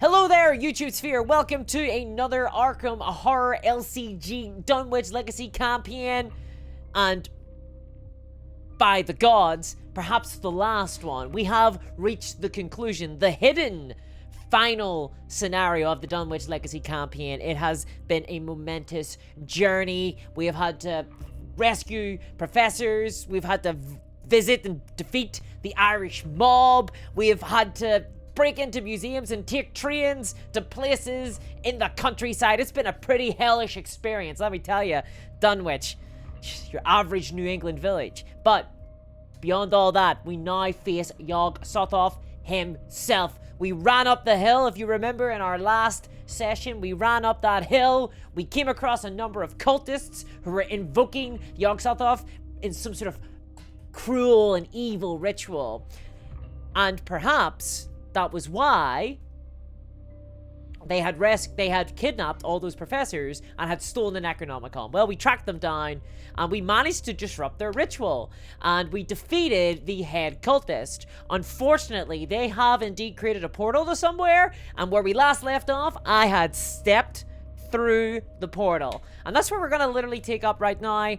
Hello there, YouTube Sphere. Welcome to another Arkham Horror LCG Dunwich Legacy campaign. And by the gods, perhaps the last one. We have reached the conclusion, the hidden final scenario of the Dunwich Legacy campaign. It has been a momentous journey. We have had to rescue professors. We've had to visit and defeat the Irish mob. We have had to break into museums and take trains to places in the countryside. It's been a pretty hellish experience, let me tell you. Dunwich, your average New England village. But beyond all that, we now face Yog-Sothoth himself. We ran up the hill, if you remember in our last session, we ran up that hill. We came across a number of cultists who were invoking Yog-Sothoth in some sort of cruel and evil ritual. And perhaps that was why they had kidnapped all those professors and had stolen the Necronomicon. Well, we tracked them down and we managed to disrupt their ritual and we defeated the head cultist. Unfortunately, they have indeed created a portal to somewhere, and where we last left off, I had stepped through the portal. And that's where we're gonna literally take up right now.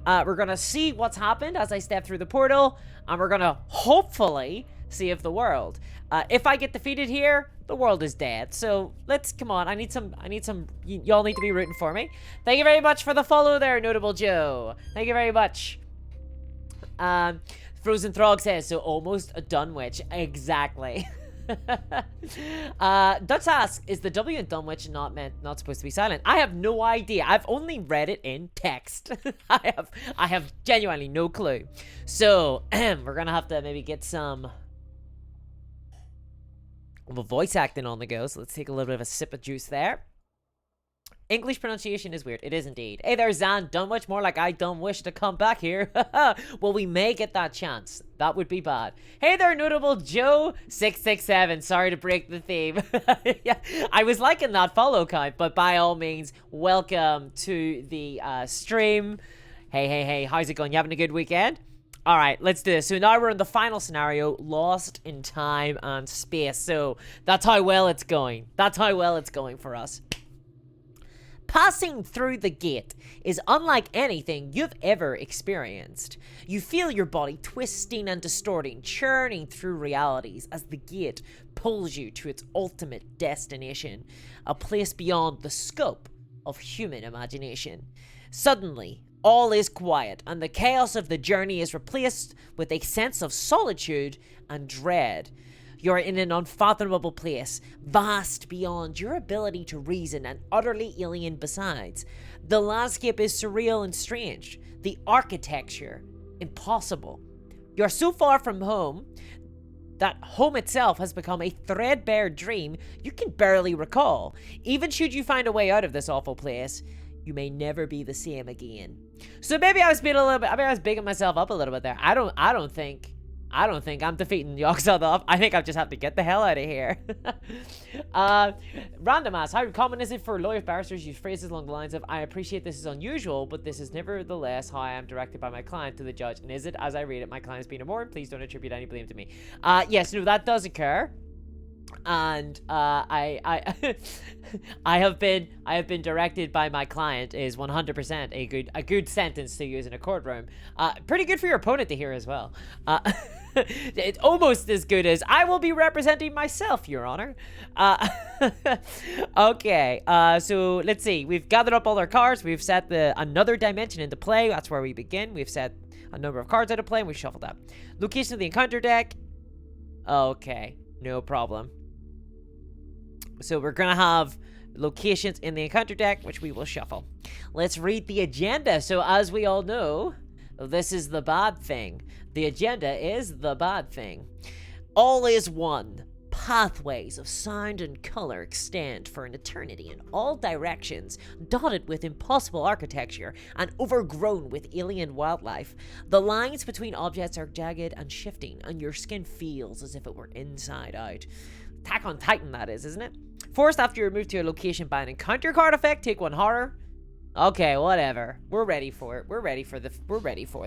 We're gonna see what's happened as I step through the portal, and we're gonna hopefully save the world. If I get defeated here, the world is dead. So come on, I need some, y'all need to be rooting for me. Thank you very much for the follow there, Notable Joe. Thank you very much. Frozen Throg says, so almost a Dunwich. Exactly. Dutch asks, is the W in Dunwich not supposed to be silent? I have no idea. I've only read it in text. I have genuinely no clue. So we're gonna have to maybe get some voice acting on the go. So let's take a little bit of a sip of juice there. English pronunciation is weird. It is indeed. Hey there, Zan. Dunwich, more like I don't wish to come back here. Well, we may get that chance. That would be bad. Hey there, Notable Joe 667. Sorry to break the theme. Yeah, I was liking that follow count, but by all means, welcome to the stream. Hey, how's it going? You having a good weekend? All right, let's do this. So now we're in the final scenario, lost in time and space. So that's how well it's going. That's how well it's going for us. Passing through the gate is unlike anything you've ever experienced. You feel your body twisting and distorting, churning through realities as the gate pulls you to its ultimate destination, a place beyond the scope of human imagination. Suddenly, all is quiet, and the chaos of the journey is replaced with a sense of solitude and dread. You're in an unfathomable place, vast beyond your ability to reason and utterly alien besides. The landscape is surreal and strange, the architecture impossible. You're so far from home that home itself has become a threadbare dream you can barely recall. Even should you find a way out of this awful place, you may never be the same again. So maybe I was being a little bit, I was bigging myself up a little bit there. I don't think I'm defeating Yog-Sothoth. I think I just have to get the hell out of here. Random asks, how common is it for lawyers, barristers use phrases along the lines of, I appreciate this is unusual, but this is nevertheless how I am directed by my client to the judge, and is it as I read it, my client is being warned, please don't attribute any blame to me. Yes, no, that does occur. And I have been directed by my client is 100% a good sentence to use in a courtroom. Pretty good for your opponent to hear as well. It's almost as good as I will be representing myself, Your Honor. Okay, so let's see. We've gathered up all our cards. We've set another dimension into play. That's where we begin. We've set a number of cards out of play, and we've shuffled that. Location of the encounter deck. Okay, no problem. So we're gonna have locations in the encounter deck, which we will shuffle. Let's read the agenda. So as we all know, this is the bad thing. The agenda is the bad thing. All is one. Pathways of sound and color extend for an eternity in all directions, dotted with impossible architecture and overgrown with alien wildlife. The lines between objects are jagged and shifting, and your skin feels as if it were inside out. Attack on Titan, that is, isn't it? Forced after you're moved to a location by an encounter card effect, take one horror. Okay, whatever. We're ready for it. We're ready for the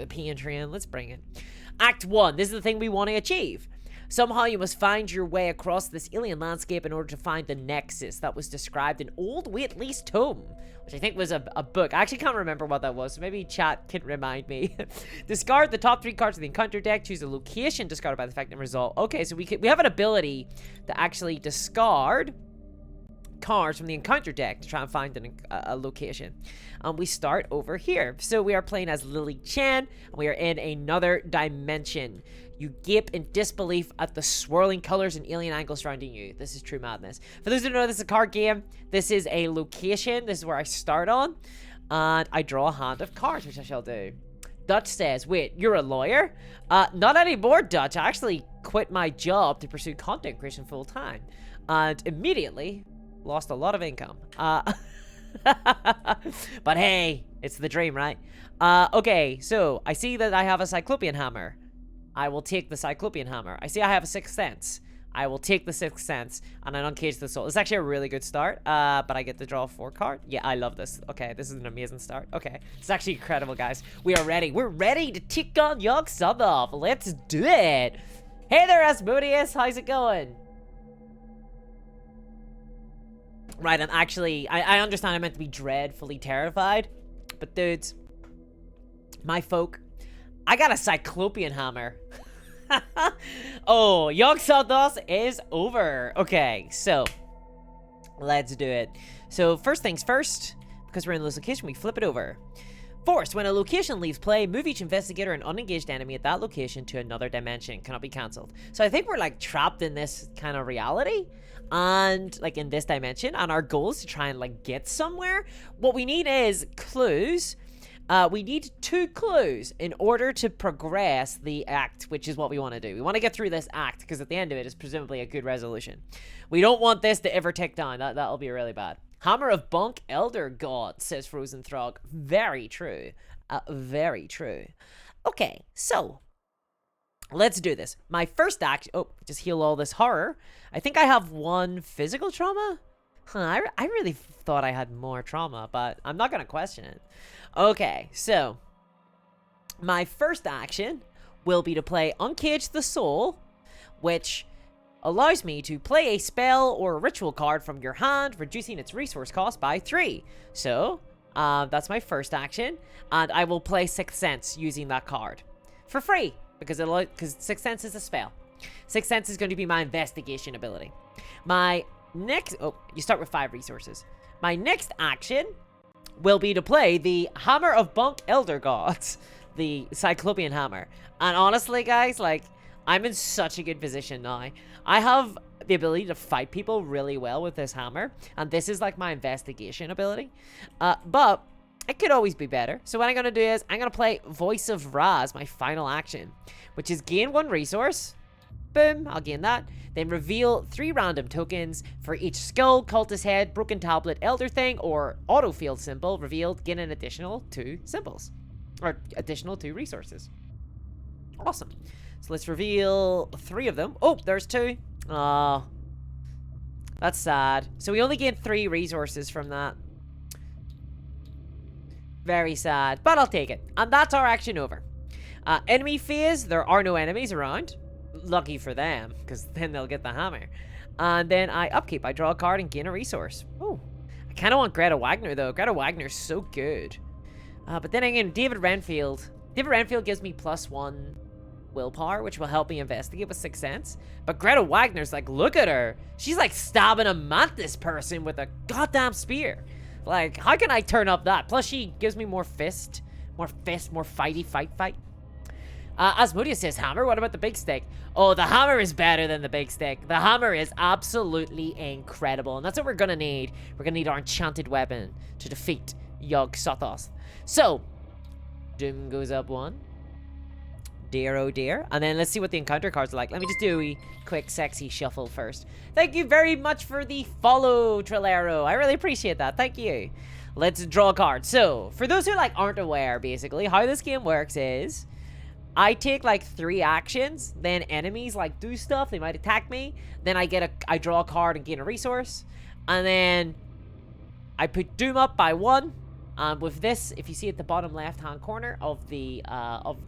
pain train. Let's bring it. Act 1. This is the thing we want to achieve. Somehow you must find your way across this alien landscape in order to find the nexus that was described in Old Whately's tome, which I think was a book. I actually can't remember what that was, so maybe chat can remind me. Discard the top 3 cards of the encounter deck. Choose a location discarded by the effect and result. Okay, so we have an ability to actually discard cards from the encounter deck to try and find a location. We start over here. So we are playing as Lily Chen, and we are in another dimension. You gape in disbelief at the swirling colors and alien angles surrounding you. This is true madness. For those who don't know, this is a card game. This is a location. This is where I start on. And I draw a hand of cards, which I shall do. Dutch says, wait, you're a lawyer? Not anymore, Dutch. I actually quit my job to pursue content creation full time. And immediately lost a lot of income. But hey, it's the dream, right? Okay, so I see that I have a Cyclopean hammer. I will take the Cyclopean hammer. I see I have a Sixth Sense. I will take the Sixth Sense, and I uncage the soul. It's actually a really good start, but I get to draw 4 cards. Yeah, I love this. Okay, this is an amazing start. Okay, it's actually incredible, guys. We are ready. We're ready to take on Yog-Sothoth. Let's do it. Hey there, Asmodeus. How's it going? Right, and actually, I understand I'm meant to be dreadfully terrified, but dudes, my folk, I got a Cyclopean hammer. Oh, Yog-Sothoth is over. Okay, so let's do it. So first things first, because we're in this location, we flip it over. Force, when a location leaves play, move each investigator and unengaged enemy at that location to another dimension. Cannot be cancelled. So I think we're like trapped in this kind of reality, and like in this dimension, and our goal is to try and like get somewhere. What we need is clues. We need 2 clues in order to progress the act, which is what we want to do. We want to get through this act, because at the end of it is presumably a good resolution. We don't want this to ever tick down. That'll be really bad. Hammer of Bunk, Elder God, says Frozen Throg. Very true. Very true. Okay, so let's do this. My first act... Oh, just heal all this horror. I think I have 1 physical trauma. Huh, I really thought I had more trauma, but I'm not going to question it. Okay, so my first action will be to play Uncage the Soul, which allows me to play a spell or a ritual card from your hand, reducing its resource cost by 3. So, that's my first action, and I will play Sixth Sense using that card for free, because Sixth Sense is a spell. Sixth Sense is going to be my investigation ability. My next... Oh, you start with 5 resources. My next action will be to play the Hammer of Bunk Elder Gods, the Cyclopean Hammer. And honestly, guys, like, I'm in such a good position now. I have the ability to fight people really well with this hammer, and this is like my investigation ability. But it could always be better. So what I'm going to do is I'm going to play Voice of Ra as my final action, which is gain 1 resource. Boom, I'll gain that. Then reveal 3 random tokens for each skull, cultist head, broken tablet, elder thing, or autofield symbol revealed. Gain an additional 2 symbols, or additional 2 resources. Awesome. So let's reveal 3 of them. Oh, there's 2. Oh, that's sad. So we only gained 3 resources from that. Very sad, but I'll take it. And that's our action over. Enemy phase, there are no enemies around. Lucky for them, because then they'll get the hammer. And then I upkeep. I draw a card and gain a resource. Oh, I kind of want Greta Wagner, though. Greta Wagner's so good. But then again, David Renfield. David Renfield gives me +1 willpower, which will help me investigate with Sixth Sense. But Greta Wagner's like, look at her. She's like stabbing a mantis person with a goddamn spear. Like, how can I turn up that? Plus, she gives me more fist, more fighty fight. Asmodeus says hammer. What about the big stick? Oh, the hammer is better than the big stick. The hammer is absolutely incredible, and that's what we're gonna need. We're gonna need our enchanted weapon to defeat Yog-Sothoth. So, Doom goes up 1. Dear, oh dear. And then let's see what the encounter cards are like. Let me just do a quick, sexy shuffle first. Thank you very much for the follow, Trillero. I really appreciate that. Thank you. Let's draw a card. So, for those who, like, aren't aware, basically, how this game works is I take, like, 3 actions, then enemies, like, do stuff. They might attack me. Then I draw a card and gain a resource. And then I put Doom up by 1. And with this, if you see at the bottom left-hand corner of the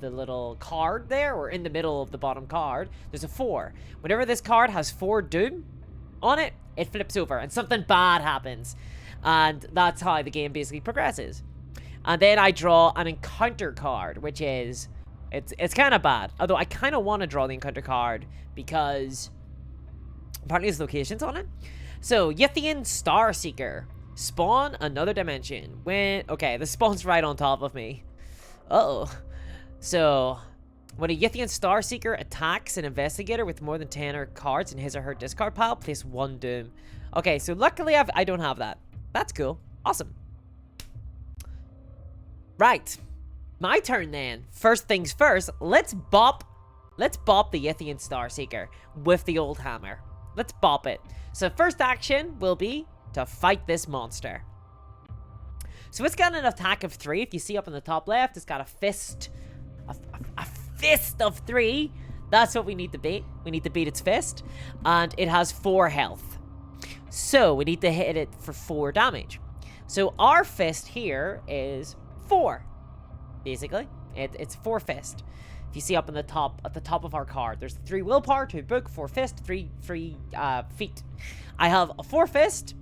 little card there, or in the middle of the bottom card, there's a 4. Whenever this card has 4 doom on it, it flips over and something bad happens. And that's how the game basically progresses. And then I draw an encounter card, which is... It's kind of bad. Although I kind of want to draw the encounter card because apparently there's locations on it. So, Yithian Star Seeker. Spawn another dimension. Okay, this spawns right on top of me. Uh-oh. So, when a Yithian Star Seeker attacks an investigator with more than 10 cards in his or her discard pile, place 1 doom. Okay, so luckily I don't have that. That's cool. Awesome. Right. My turn then. First things first, let's bop the Yithian Star Seeker with the old hammer. Let's bop it. So first action will be to fight this monster. So it's got an attack of 3. If you see up in the top left, it's got a fist. A fist of 3. That's what we need to beat. We need to beat its fist. And it has 4 health. So we need to hit it for 4 damage. So our fist here is 4. Basically, it's 4 fist. If you see up in the top, at the top of our card, there's 3 willpower, 2 book, 4 fist, 3 feet. I have a 4 fist,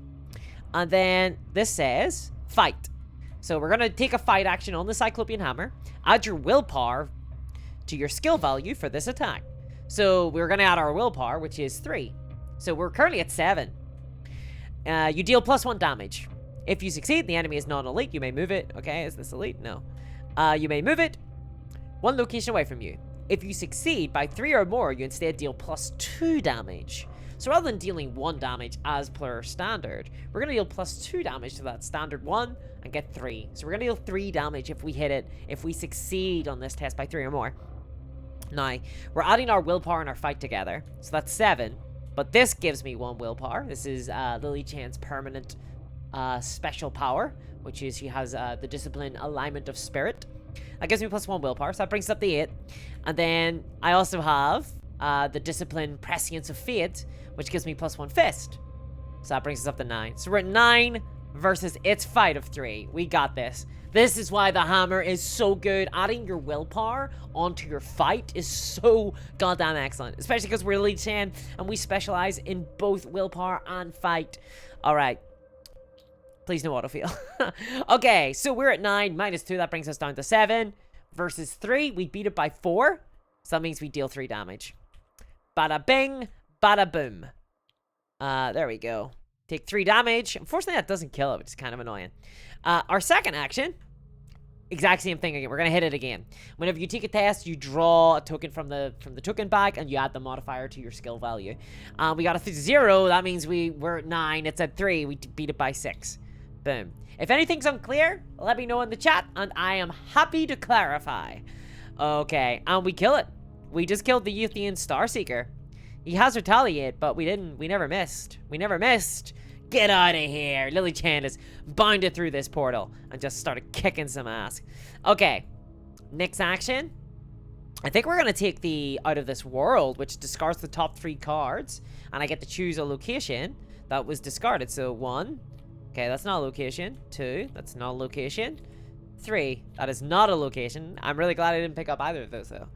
and then this says fight. So we're gonna take a fight action on the Cyclopean Hammer. Add your willpower to your skill value for this attack. So we're gonna add our willpower, which is 3. So we're currently at 7. You deal +1 damage. If you succeed, the enemy is non-elite. You may move it. Okay, is this elite? No. You may move it 1 location away from you. If you succeed by 3 or more, you instead deal +2 damage. So rather than dealing 1 damage as per standard, we're going to deal +2 damage to that standard 1 and get 3. So we're going to deal 3 damage if we hit it, if we succeed on this test by 3 or more. Now, we're adding our willpower and our fight together. So that's 7. But this gives me 1 willpower. This is Lily Chen's permanent special power, which is she has the discipline alignment of spirit. That gives me +1 willpower, so that brings it up to 8. And then I also have the discipline prescience of fate, which gives me +1 fist. So that brings us up to 9. So we're at 9 versus its fight of 3. We got this. This is why the hammer is so good. Adding your willpower onto your fight is so goddamn excellent. Especially because we're Lily Chen and we specialize in both willpower and fight. Alright. Please no autofill. Okay, so we're at 9 -2. That brings us down to 7. Versus 3, we beat it by 4. So that means we deal 3 damage. Bada bing, bada boom. There we go. Take 3 damage. Unfortunately, that doesn't kill it, which is kind of annoying. Our second action, exact same thing again. We're gonna hit it again. Whenever you take a test, you draw a token from the token bag, and you add the modifier to your skill value. We got a 0. That means we're at 9. It's at 3. We beat it by 6. Boom. If anything's unclear, let me know in the chat, and I am happy to clarify. Okay, and we kill it. We just killed the Yithian Star Seeker. He has retaliate, but we never missed. We never missed. Get out of here. Lily Chen is bounded through this portal and just started kicking some ass. Okay, next action. I think we're gonna take the out of this world, which discards the top 3 cards, and I get to choose a location that was discarded. So 1. Okay, that's not a location. 2, that's not a location. 3, that is not a location. I'm really glad I didn't pick up either of those, though.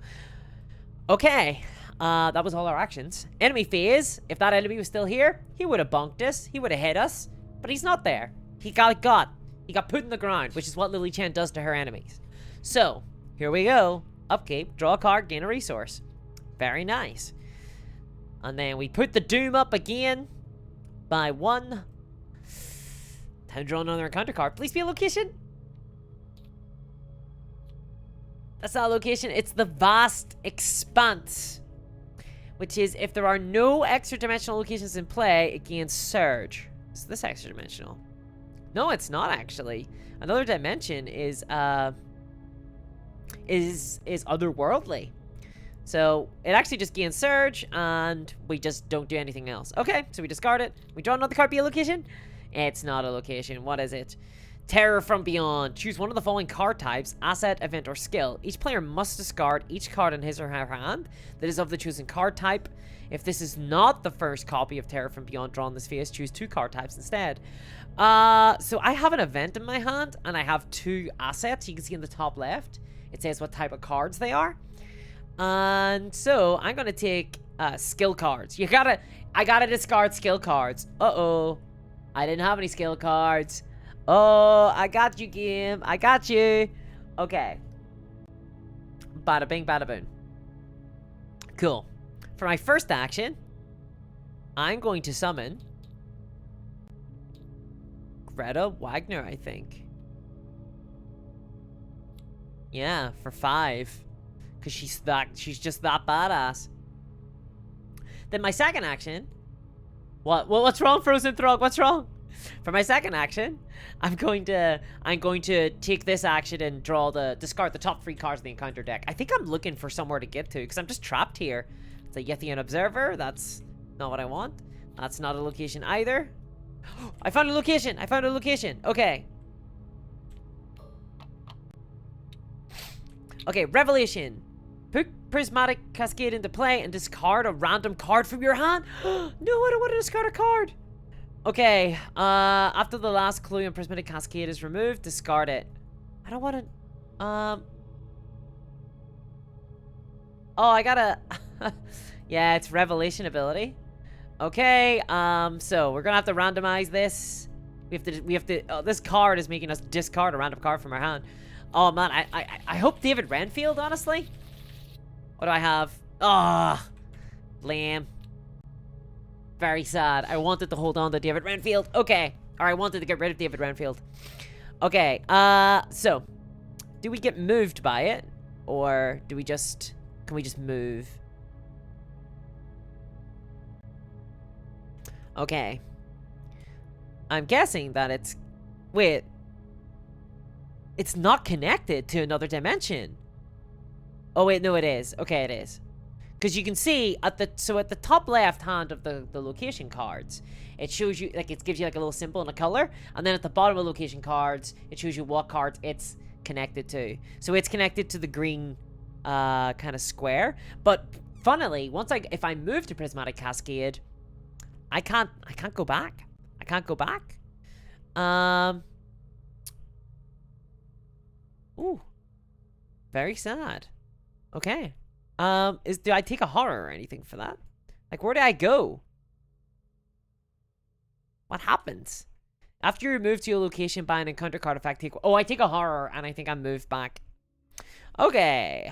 Okay, that was all our actions. Enemy phase. If that enemy was still here, he would have bonked us. He would have hit us. But he's not there. He got put in the ground, which is what Lily Chen does to her enemies. So, here we go. Upkeep, draw a card, gain a resource. Very nice. And then we put the doom up again by 1. Time to draw another encounter card. Please be a location. That's not a location. It's the Vast Expanse. Which is, if there are no extra dimensional locations in play, it gains Surge. Is this extra dimensional? No, it's not actually. Another dimension is otherworldly. So it actually just gains Surge, and we just don't do anything else. Okay, so we discard it. We draw another card. Be a location. It's not a location. What is it? Terror from Beyond. Choose one of the following card types, asset, event, or skill. Each player must discard each card in his or her hand that is of the chosen card type. If this is not the first copy of Terror from Beyond drawn this phase, choose 2 card types instead. So I have an event in my hand, and I have 2 assets. You can see in the top left, it says what type of cards they are. And so I'm gonna take skill cards. I gotta discard skill cards. Uh-oh. I didn't have any skill cards. Oh, I got you, game. I got you. Okay. Bada bing, bada boom. Cool. For my first action, I'm going to summon Greta Wagner, I think. Yeah, for 5. Because she's just that badass. Then my second action... What's wrong, Frozen Throg? What's wrong? For my second action, I'm going to take this action and discard the top 3 cards of the encounter deck. I think I'm looking for somewhere to get to, because I'm just trapped here. It's a Yethian Observer. That's not what I want. That's not a location either. I found a location. I found a location. Okay. Okay, Revelation. Put Prismatic Cascade into play and discard a random card from your hand. No, I don't want to discard a card. Okay, after the last clue and Prismatic Cascade is removed, discard it. I don't want to, oh, I gotta, yeah, it's Revelation ability. Okay, so we're gonna have to randomize this. We have to, oh, this card is making us discard a random card from our hand. Oh man, I hope David Renfield, honestly. What do I have? Ah, lame. Very sad. I wanted to hold on to David Renfield. Okay. Or I wanted to get rid of David Renfield. Okay. So. Do we get moved by it? Or do we just... Can we just move? Okay. I'm guessing that it's... Wait. It's not connected to another dimension. Oh, wait. No, it is. Okay, it is. Because you can see at the top left hand of the location cards, it shows you, like, it gives you like a little symbol and a color, and then at the bottom of location cards, it shows you what cards it's connected to. So it's connected to the green kind of square. But funnily, if I move to Prismatic Cascade, I can't go back. I can't go back. Ooh. Very sad. Okay. Do I take a horror or anything for that? Like, where do I go? What happens? After you move to your location by an encounter card effect, I take a horror, and I think I'm moved back. Okay.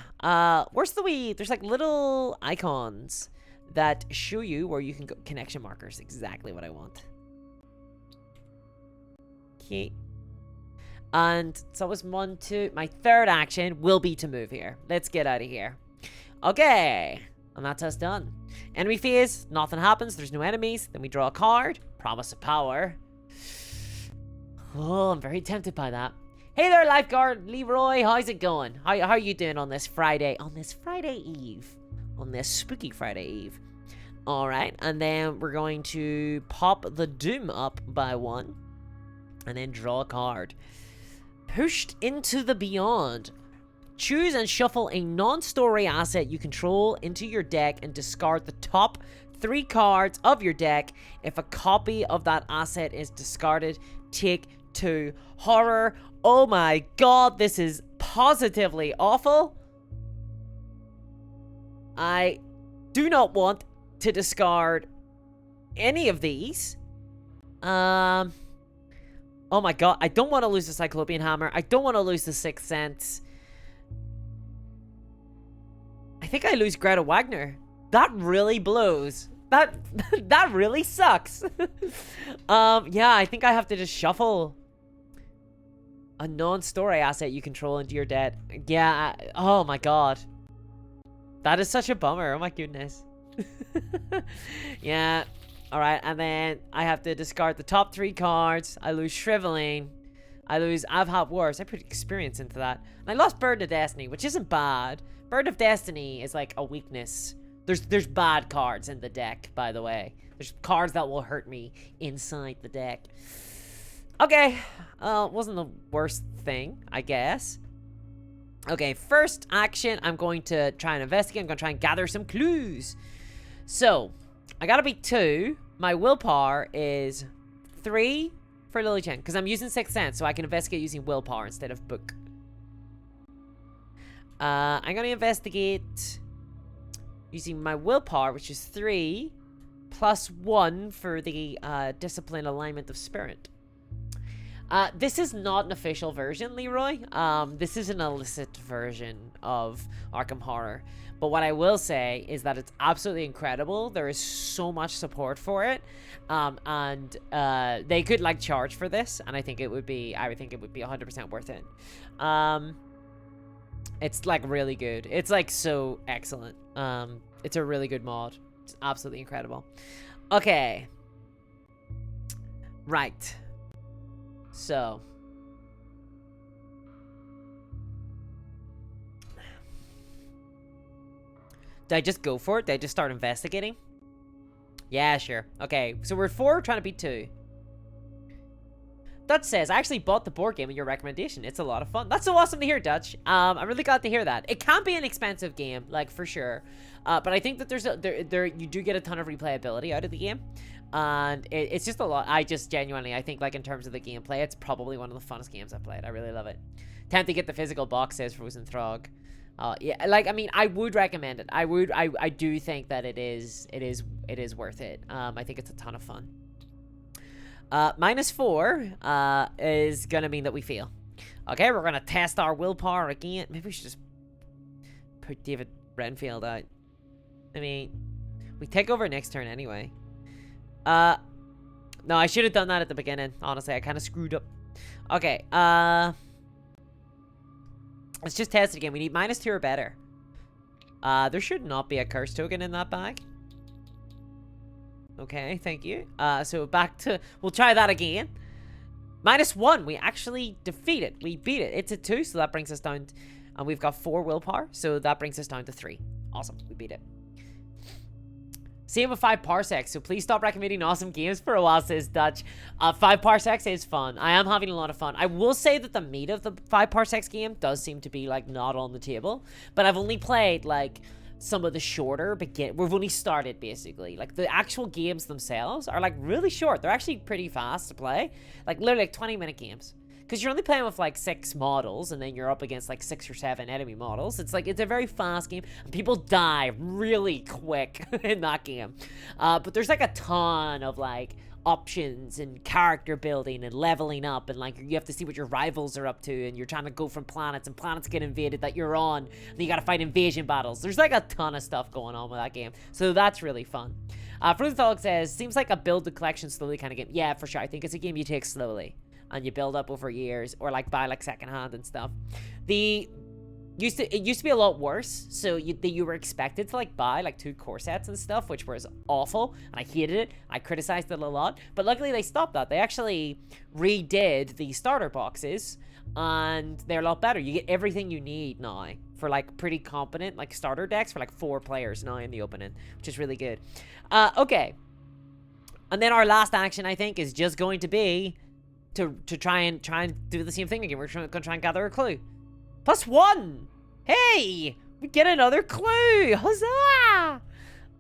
Where's the there's like little icons that show you where you can go. Connection markers. Exactly what I want. Okay. And so it was 1, 2. My third action will be to move here. Let's get out of here. Okay, and that's us done. Enemy phase, nothing happens, there's no enemies. Then we draw a card, Promise of Power. Oh, I'm very tempted by that. Hey there, lifeguard Leroy, how's it going? How are you doing on this Friday? On this Friday Eve. On this spooky Friday Eve. Alright, and then we're going to pop the Doom up by 1. And then draw a card. Pushed into the Beyond. Choose and shuffle a non-story asset you control into your deck and discard the top 3 cards of your deck. If a copy of that asset is discarded, take 2 horror. Oh my god, this is positively awful. I do not want to discard any of these. Oh my god, I don't want to lose the Cyclopean Hammer. I don't want to lose the Sixth Sense. I think I lose Greta Wagner. That really blows. That really sucks. Yeah, I think I have to just shuffle a non-story asset you control into your deck. Yeah, oh my god. That is such a bummer. Oh my goodness. Yeah. Alright, and then I have to discard the top 3 cards. I lose Shriveling. I lose I've Had Worse. I put experience into that. And I lost Burden of Destiny, which isn't bad. Burden of Destiny is like a weakness. There's bad cards in the deck, by the way. There's cards that will hurt me inside the deck. Okay. Wasn't the worst thing, I guess. Okay, first action, I'm going to try and investigate. I'm going to try and gather some clues. So, I gotta be 2. My willpower is 3 for Lily Chen, because I'm using Sixth Sense, so I can investigate using willpower instead of book. I'm gonna investigate using my willpower, which is 3, plus 1 for the discipline alignment of spirit. This is not an official version, Leroy. This is an illicit version of Arkham Horror. But what I will say is that it's absolutely incredible. There is so much support for it. And they could, like, charge for this. And I would think it would be 100% worth it. It's, like, really good. It's, like, so excellent. It's a really good mod. It's absolutely incredible. Okay. Right. So. Did I just go for it? Did I just start investigating? Yeah, sure. Okay, so we're 4 trying to beat 2. Dutch says, I actually bought the board game in your recommendation. It's a lot of fun. That's so awesome to hear, Dutch. I'm really glad to hear that. It can be an expensive game, like, for sure. But I think that you do get a ton of replayability out of the game. And it's just a lot. I think, like, in terms of the gameplay, it's probably one of the funnest games I've played. I really love it. Time to get the physical box, says Frozen Throg. Yeah, like, I mean, I would recommend it. I do think that it is worth it. I think it's a ton of fun. -4 is gonna mean that we fail. Okay, we're gonna test our willpower again. Maybe we should just put David Renfield out. I mean, we take over next turn anyway. No, I should have done that at the beginning. Honestly, I kind of screwed up. Okay, let's just test it again. We need -2 or better. There should not be a curse token in that bag. Okay, thank you. So back to... We'll try that again. -1. We actually defeat it. We beat it. It's a 2, so that brings us down... And we've got 4 willpower, so that brings us down to 3. Awesome. We beat it. Same with 5 parsecs, so please stop recommending awesome games for a while, says Dutch. 5 parsecs is fun. I am having a lot of fun. I will say that the meat of the 5 parsecs game does seem to be, like, not on the table. But I've only played, like... some of the shorter we've only started, basically. Like, the actual games themselves are, like, really short. They're actually pretty fast to play. Like, literally, like, 20-minute games. Because you're only playing with, like, 6 models, and then you're up against, like, 6 or 7 enemy models. It's, like, it's a very fast game, and people die really quick in that game. But there's, like, a ton of, like, options and character building and leveling up, and, like, you have to see what your rivals are up to, and you're trying to go from planets, and planets get invaded that you're on, and you gotta fight invasion battles. There's, like, a ton of stuff going on with that game, so that's really fun. Fruitaholic says, seems like a build the collection slowly kind of game. Yeah, for sure. I think it's a game you take slowly, and you build up over years, or, like, buy, like, secondhand and stuff. It used to be a lot worse, so you were expected to, like, buy, like, 2 core sets and stuff, which was awful, and I hated it. I criticized it a lot, but luckily they stopped that. They actually redid the starter boxes, and they're a lot better. You get everything you need now for, like, pretty competent, like, starter decks for, like, 4 players now in the opening, which is really good. Okay. And then our last action, I think, is just going to be to try and do the same thing again. We're going to try and gather a clue. +1! Hey! We get another clue! Huzzah!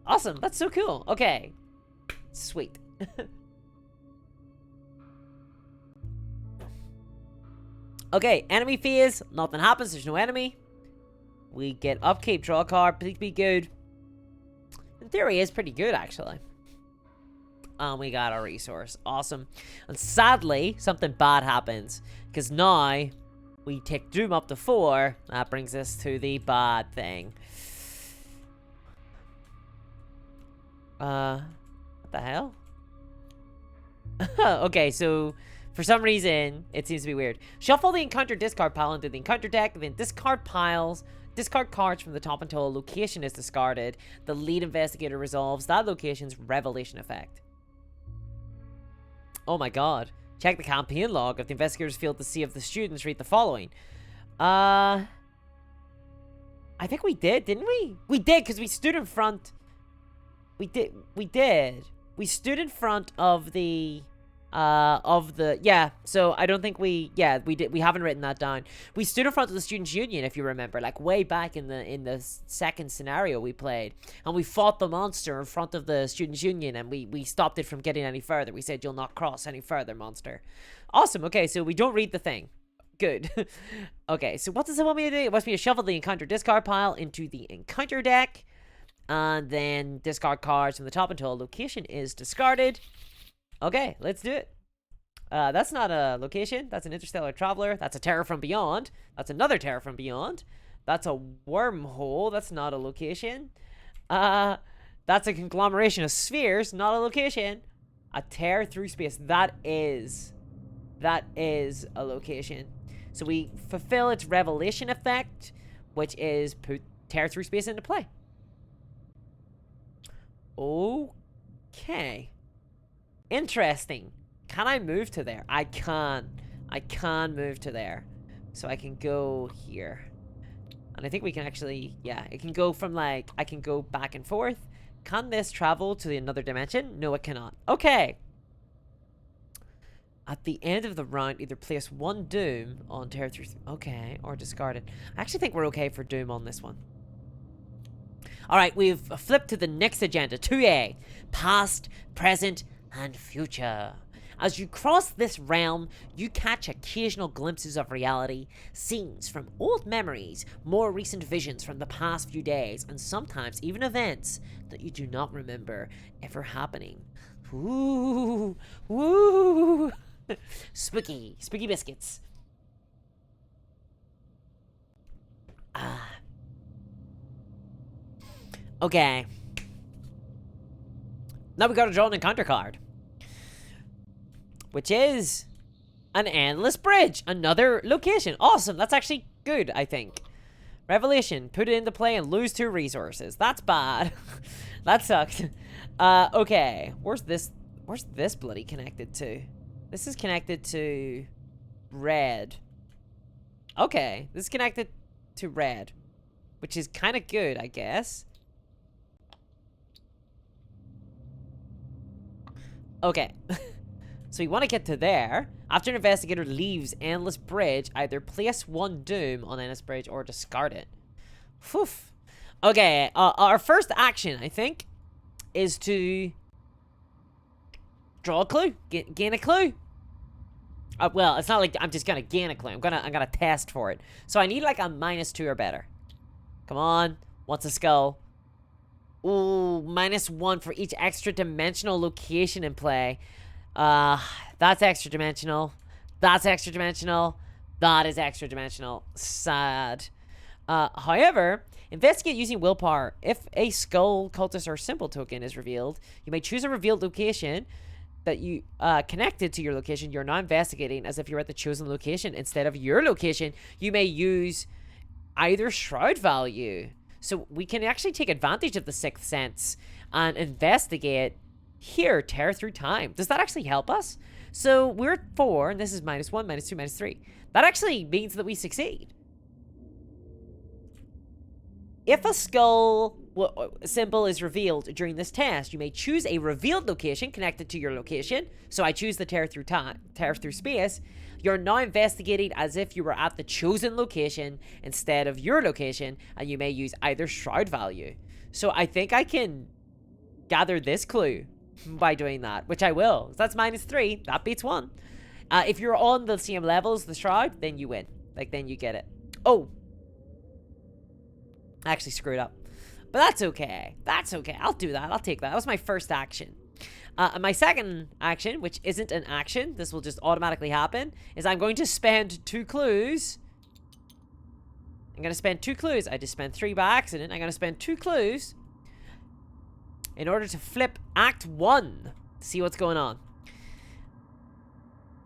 Awesome. That's so cool. Okay. Sweet. Okay, enemy phase. Nothing happens. There's no enemy. We get upkeep. Draw a card. Please be good. In theory, it's pretty good, actually. We got a resource. Awesome. And sadly, something bad happens. Because now... we take Doom up to 4. That brings us to the bad thing. What the hell? Okay, so for some reason, it seems to be weird. Shuffle the encounter discard pile into the encounter deck, then discard cards from the top until a location is discarded. The lead investigator resolves that location's revelation effect. Oh my god. Check the campaign log if the investigators failed to see if the students read the following. I think we did, didn't we? We did, because we stood in front. We did. We stood in front of the of the, yeah, so I don't think we haven't written that down. We stood in front of the Students' Union, if you remember, like way back in the second scenario we played, and we fought the monster in front of the Students' Union, and we stopped it from getting any further. We said, you'll not cross any further, monster. Awesome. Okay, so we don't read the thing. Good. Okay, so what does it want me to do? It wants me to shuffle the encounter discard pile into the encounter deck, and then discard cards from the top until a location is discarded. Okay, let's do it. That's not a location. That's an interstellar traveler. That's a terror from beyond. That's another terror from beyond. That's a wormhole. That's not a location. That's a conglomeration of spheres. Not a location. A tear through space. That is a location. So we fulfill its revelation effect, which is put tear through space into play. Okay. Interesting. Can I move to there? I can. I can move to there. So I can go here. And I think we can actually, yeah, it can go from like, I can go back and forth. Can this travel to another dimension? No, it cannot. Okay. At the end of the round, either place one Doom on Terror through, okay, or discard it. I actually think we're okay for Doom on this one. Alright, we've flipped to the next agenda. 2A. Past, present, and future. As you cross this realm, you catch occasional glimpses of reality, scenes from old memories, more recent visions from the past few days, and sometimes even events that you do not remember ever happening. Ooh, woo, spooky biscuits. Okay. Now we gotta draw an encounter card, which is an endless bridge. Another location. Awesome. That's actually good, I think. Revelation. Put it into play and lose 2 resources. That's bad. That sucks. Okay. Where's this bloody connected to? This is connected to red. Okay. This is connected to red, which is kind of good, I guess. Okay. So we want to get to there. After an investigator leaves Endless Bridge, either place one Doom on Endless Bridge or discard it. Phew. Okay, our first action, I think, is to draw a clue. Gain a clue. Well, it's not like I'm just gonna gain a clue. I'm gonna test for it. So I need like a -2 or better. Come on. What's a skull? Ooh, -1 for each extra dimensional location in play. That's extra dimensional. That's extra dimensional. That is extra dimensional. Sad. However, investigate using willpower. If a skull, cultist, or symbol token is revealed, you may choose a revealed location that you connected to your location you're now investigating as if you're at the chosen location. Instead of your location, you may use either shroud value. So we can actually take advantage of the sixth sense and investigate here, tear through time. Does that actually help us? So we're at 4, and this is -1, -2, -3. That actually means that we succeed. If a skull symbol is revealed during this test, you may choose a revealed location connected to your location. So I choose the tear through space. You're now investigating as if you were at the chosen location instead of your location, and you may use either shroud value. So I think I can gather this clue by doing that, which I will. That's -3. That beats 1. If you're on the same level as the shroud, then you win. Like, then you get it. Oh. I actually screwed up. But that's okay. That's okay. I'll do that. I'll take that. That was my first action. My second action, which isn't an action, this will just automatically happen, is I'm going to spend 2 clues. I'm going to spend 2 clues. I just spent 3 by accident. I'm going to spend 2 clues in order to flip Act 1 to see what's going on.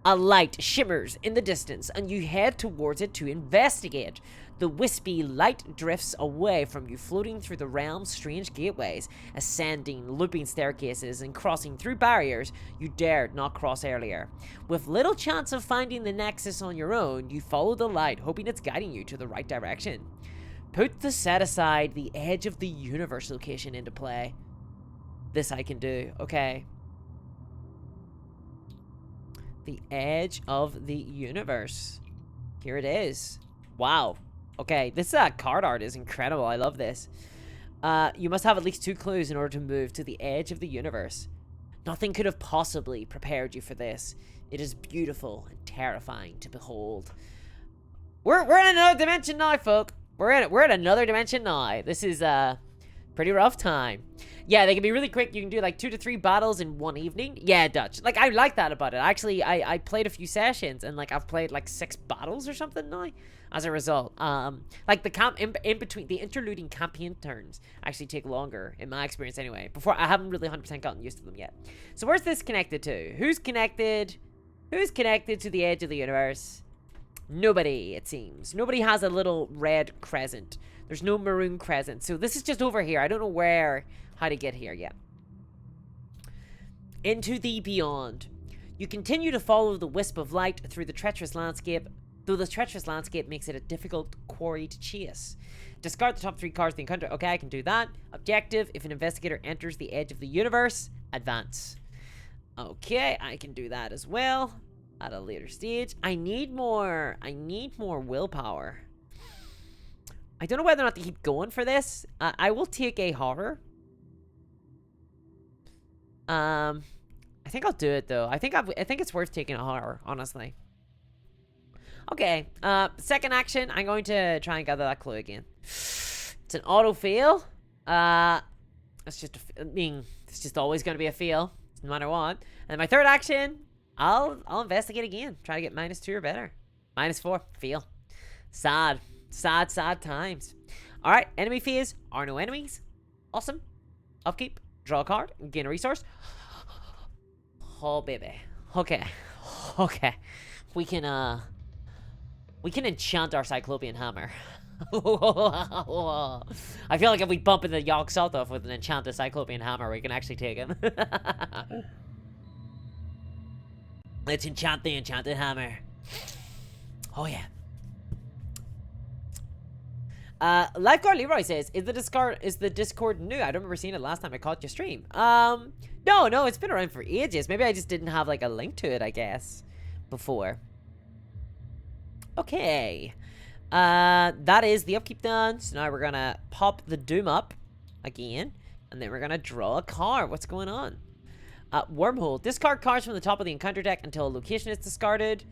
A light shimmers in the distance, and you head towards it to investigate. The wispy light drifts away from you, floating through the realm's strange gateways, ascending looping staircases and crossing through barriers you dared not cross earlier. With little chance of finding the nexus on your own, you follow the light, hoping it's guiding you to the right direction. Put the set aside the edge of the universe location into play. This I can do. Okay. The edge of the universe. Here it is. Wow. Okay, this card art is incredible. I love this. You must have at least 2 clues in order to move to the edge of the universe. Nothing could have possibly prepared you for this. It is beautiful and terrifying to behold. We're in another dimension now, folk. We're in another dimension now. This is pretty rough time. Yeah, they can be really quick. You can do like 2 to 3 battles in one evening. Yeah, Dutch. Like, I like that about it. Actually, I played a few sessions and like I've played like 6 battles or something now as a result. Like the in between the interluding campaign turns actually take longer in my experience anyway. Before I haven't really 100% gotten used to them yet. So where's this connected to? Who's connected? Who's connected to the edge of the universe? Nobody, it seems. Nobody has a little red crescent. There's no maroon crescent. So this is just over here. I don't know how to get here yet. Into the beyond. You continue to follow the wisp of light through the treacherous landscape, though the treacherous landscape makes it a difficult quarry to chase. Discard the top 3 cards of the encounter. Okay, I can do that. Objective, if an investigator enters the edge of the universe, advance. Okay, I can do that as well. At a later stage. I need more willpower. I don't know whether or not to keep going for this. I will take a horror. I think I'll do it though. I think it's worth taking a horror, honestly. Okay. Second action. I'm going to try and gather that clue again. It's an auto fail. It's just. It's just always going to be a fail, no matter what. And my third action. I'll investigate again. Try to get -2 or better. -4. Fail. Sad times. Alright, enemy phase are no enemies. Awesome. Upkeep. Draw a card. Gain a resource. Oh, baby. Okay. We can enchant our Cyclopean hammer. I feel like if we bump in the Yogg Sothoth off with an enchanted Cyclopean hammer, we can actually take him. Let's enchant the enchanted hammer. Oh yeah. Lifeguard Leroy says, is the Discord new? I don't remember seeing it last time I caught your stream. No, it's been around for ages. Maybe I just didn't have like a link to it, I guess, before. Okay. That is the upkeep done. So now we're gonna pop the Doom up again, and then we're gonna draw a card. What's going on? Wormhole. Discard cards from the top of the encounter deck until a location is discarded.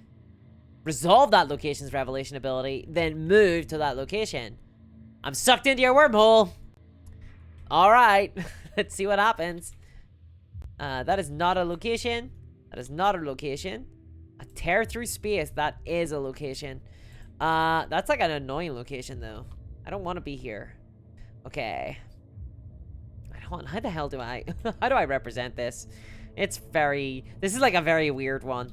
Resolve that location's revelation ability, then move to that location. I'm sucked into your wormhole. Alright. Let's see what happens. That is not a location. That is not a location. A tear through space. That is a location. That's like an annoying location, though. I don't want to be here. Okay. How the hell do I... how do I represent this? This is like a very weird one.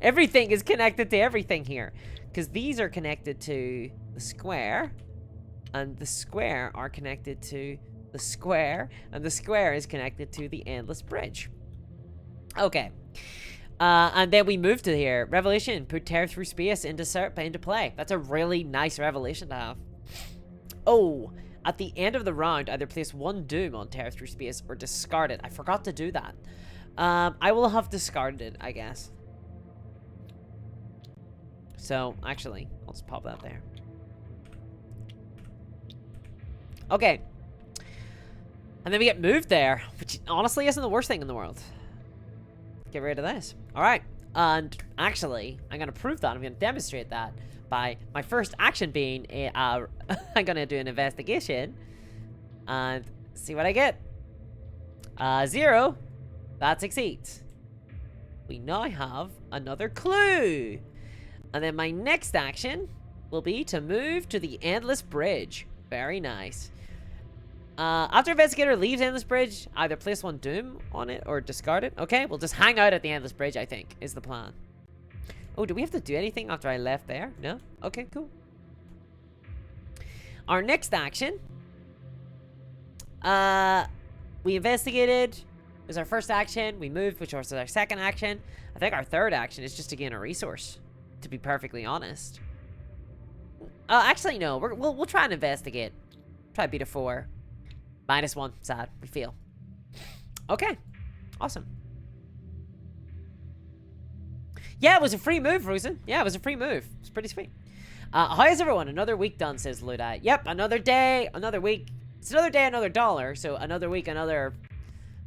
Everything is connected to everything here. Because these are connected to the square. And the square are connected to the square. And the square is connected to the endless bridge. Okay. And then we move to here. Revelation. Put tear through space into play. That's a really nice revelation to have. Oh... At the end of the round, either place 1 Doom on Tear Through Space or discard it. I forgot to do that. I will have discarded it, I guess. So, actually, I'll just pop that there. Okay. And then we get moved there, which honestly isn't the worst thing in the world. Get rid of this. Alright. And actually, I'm going to prove that. I'm going to demonstrate that. By my first action being I'm gonna do an investigation and see what I get. 0. That succeeds. We now have another clue. And then my next action will be to move to the Endless Bridge. Very nice. After Investigator leaves Endless Bridge, either place 1 Doom on it or discard it. Okay, we'll just hang out at the Endless Bridge, I think, is the plan. Oh, do we have to do anything after I left there? No? Okay, cool. Our next action. We investigated. It was our first action. We moved, which was our second action. I think our third action is just to gain a resource, to be perfectly honest. Actually, no. We'll try and investigate. Try to beat a 4. -1. Sad. We fail. Okay. Awesome. Yeah, it was a free move, Rosen. Yeah, it was a free move. It's pretty sweet. How is everyone? Another week done, says Ludite. Yep, another day, another week. It's another day, another dollar. So another week, another...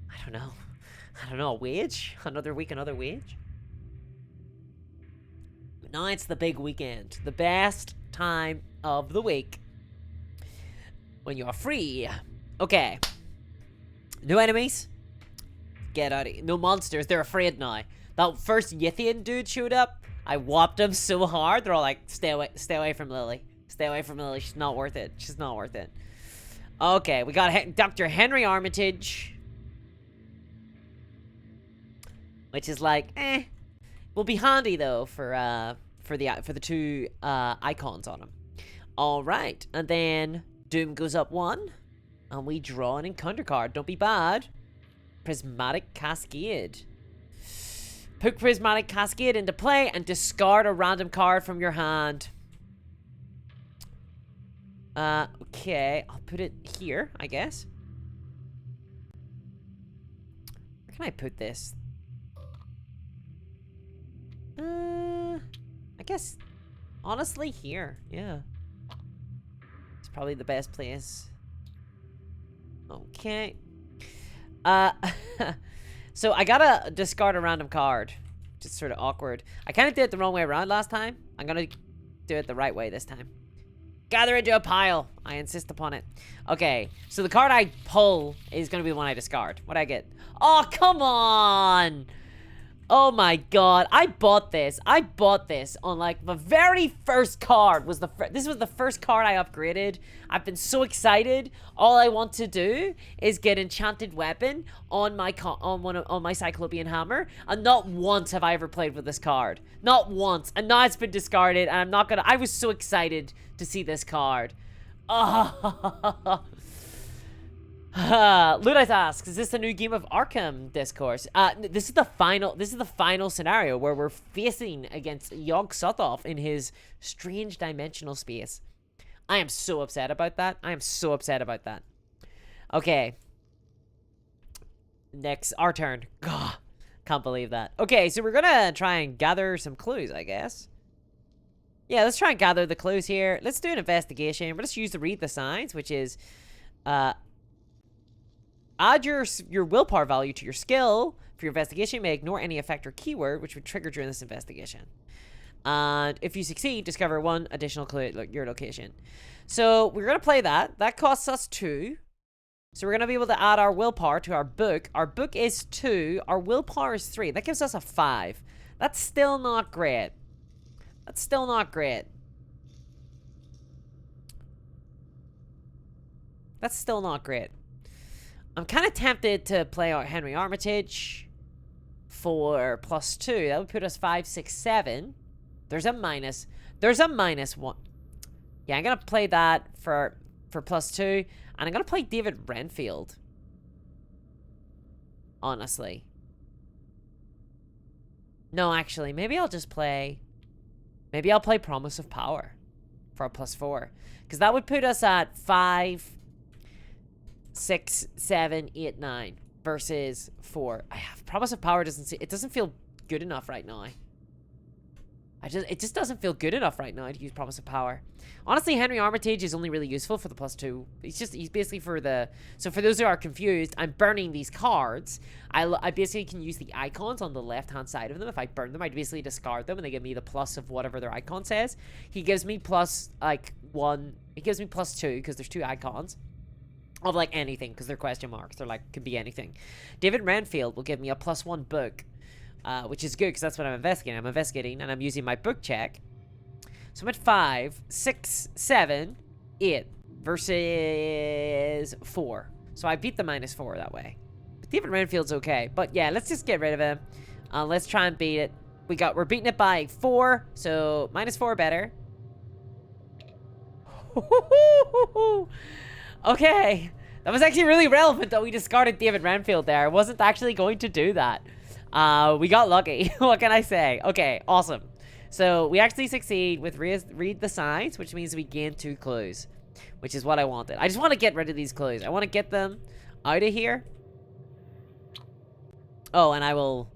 I don't know, a wage? Another week, another wage? Now it's the big weekend. The best time of the week. When you're free. Okay. No enemies. Get out of here. No monsters. They're afraid now. That first Yithian dude showed up. I whopped him so hard. They're all like, stay away from Lily. Stay away from Lily. She's not worth it. She's not worth it. Okay, we got Dr. Henry Armitage. Which is like, will be handy though for the two icons on him. All right, and then Doom goes up 1, and we draw an encounter card. Don't be bad. Prismatic Cascade. Put Prismatic Cascade into play and discard a random card from your hand. Okay, I'll put it here, I guess. Where can I put this? I guess, honestly, here. Yeah. It's probably the best place. Okay. So I gotta discard a random card. Just sort of awkward. I kind of did it the wrong way around last time. I'm gonna do it the right way this time. Gather into a pile. I insist upon it. Okay, so the card I pull is gonna be the one I discard. What'd I get? Oh, come on! Oh my god, I bought this. I bought this on like the very first card was this was the first card I upgraded. I've been so excited. All I want to do is get Enchanted Weapon on my Cyclopean Hammer, and not once have I ever played with this card. Not once. And now it's been discarded, and I'm not gonna. I was so excited to see this card. Oh. Ludite asks, is this a new game of Arkham discourse? This is the final scenario where we're facing against Yog Sothoth in his strange dimensional space. I am so upset about that. I am so upset about that. Okay. Next, our turn. God, can't believe that. Okay, so we're gonna try and gather some clues, I guess. Yeah, let's try and gather the clues here. Let's do an investigation. We'll just use the read the signs, which is, add your willpower value to your skill for your investigation. You may ignore any effect or keyword which would trigger during this investigation. And if you succeed, discover 1 additional clue at your location. So we're going to play that. That costs us 2. So we're going to be able to add our willpower to our book. Our book is 2. Our willpower is 3. That gives us a 5. That's still not great. That's still not great. That's still not great. I'm kind of tempted to play out Henry Armitage for +2. That would put us 5, 6, 7. There's a minus. There's a -1. Yeah, I'm going to play that for +2. And I'm going to play David Renfield. Honestly. No, actually, maybe I'll just play... Maybe I'll play Promise of Power for a +4. Because that would put us at 5... 6, 7, 8, 9 versus 4. I have Promise of Power doesn't feel good enough right now. It just doesn't feel good enough right now to use Promise of Power. Honestly, Henry Armitage is only really useful for the +2. He's basically for the... So for those who are confused, I'm burning these cards. I basically can use the icons on the left-hand side of them. If I burn them, I basically discard them, and they give me the plus of whatever their icon says. He gives me +1... He gives me +2, because there's 2 icons. Of like anything, because they're question marks. They're like, could be anything. David Renfield will give me a +1 book, which is good because that's what I'm investigating. I'm investigating and I'm using my book check. So I'm at 5, 6, 7, 8 versus 4. So I beat the -4 that way. But David Renfield's okay. But yeah, let's just get rid of him. Let's try and beat it. We're beating it by 4, so -4 better. Okay, that was actually really relevant that we discarded David Renfield there. I wasn't actually going to do that. We got lucky. What can I say? Okay, awesome. So we actually succeed with read the signs, which means we gain 2 clues, which is what I wanted. I just want to get rid of these clues. I want to get them out of here. Oh, and I will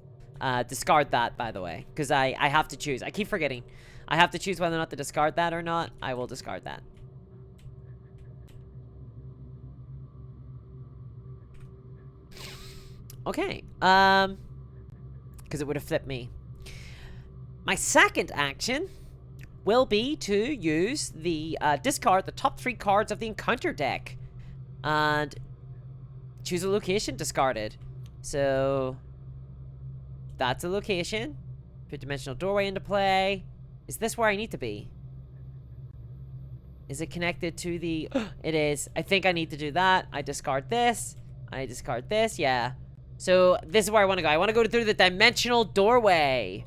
Discard that, by the way, because I have to choose. I keep forgetting. I have to choose whether or not to discard that or not. I will discard that. Okay. Because it would have flipped me. My second action will be to use the discard the top 3 cards of the encounter deck and choose a location discarded. So that's a location. Put dimensional doorway into play. Is this where I need to be? Is it connected to the... It is. I think I need to do that. I discard this. I discard this. Yeah. So this is where I want to go. I want to go through the dimensional doorway.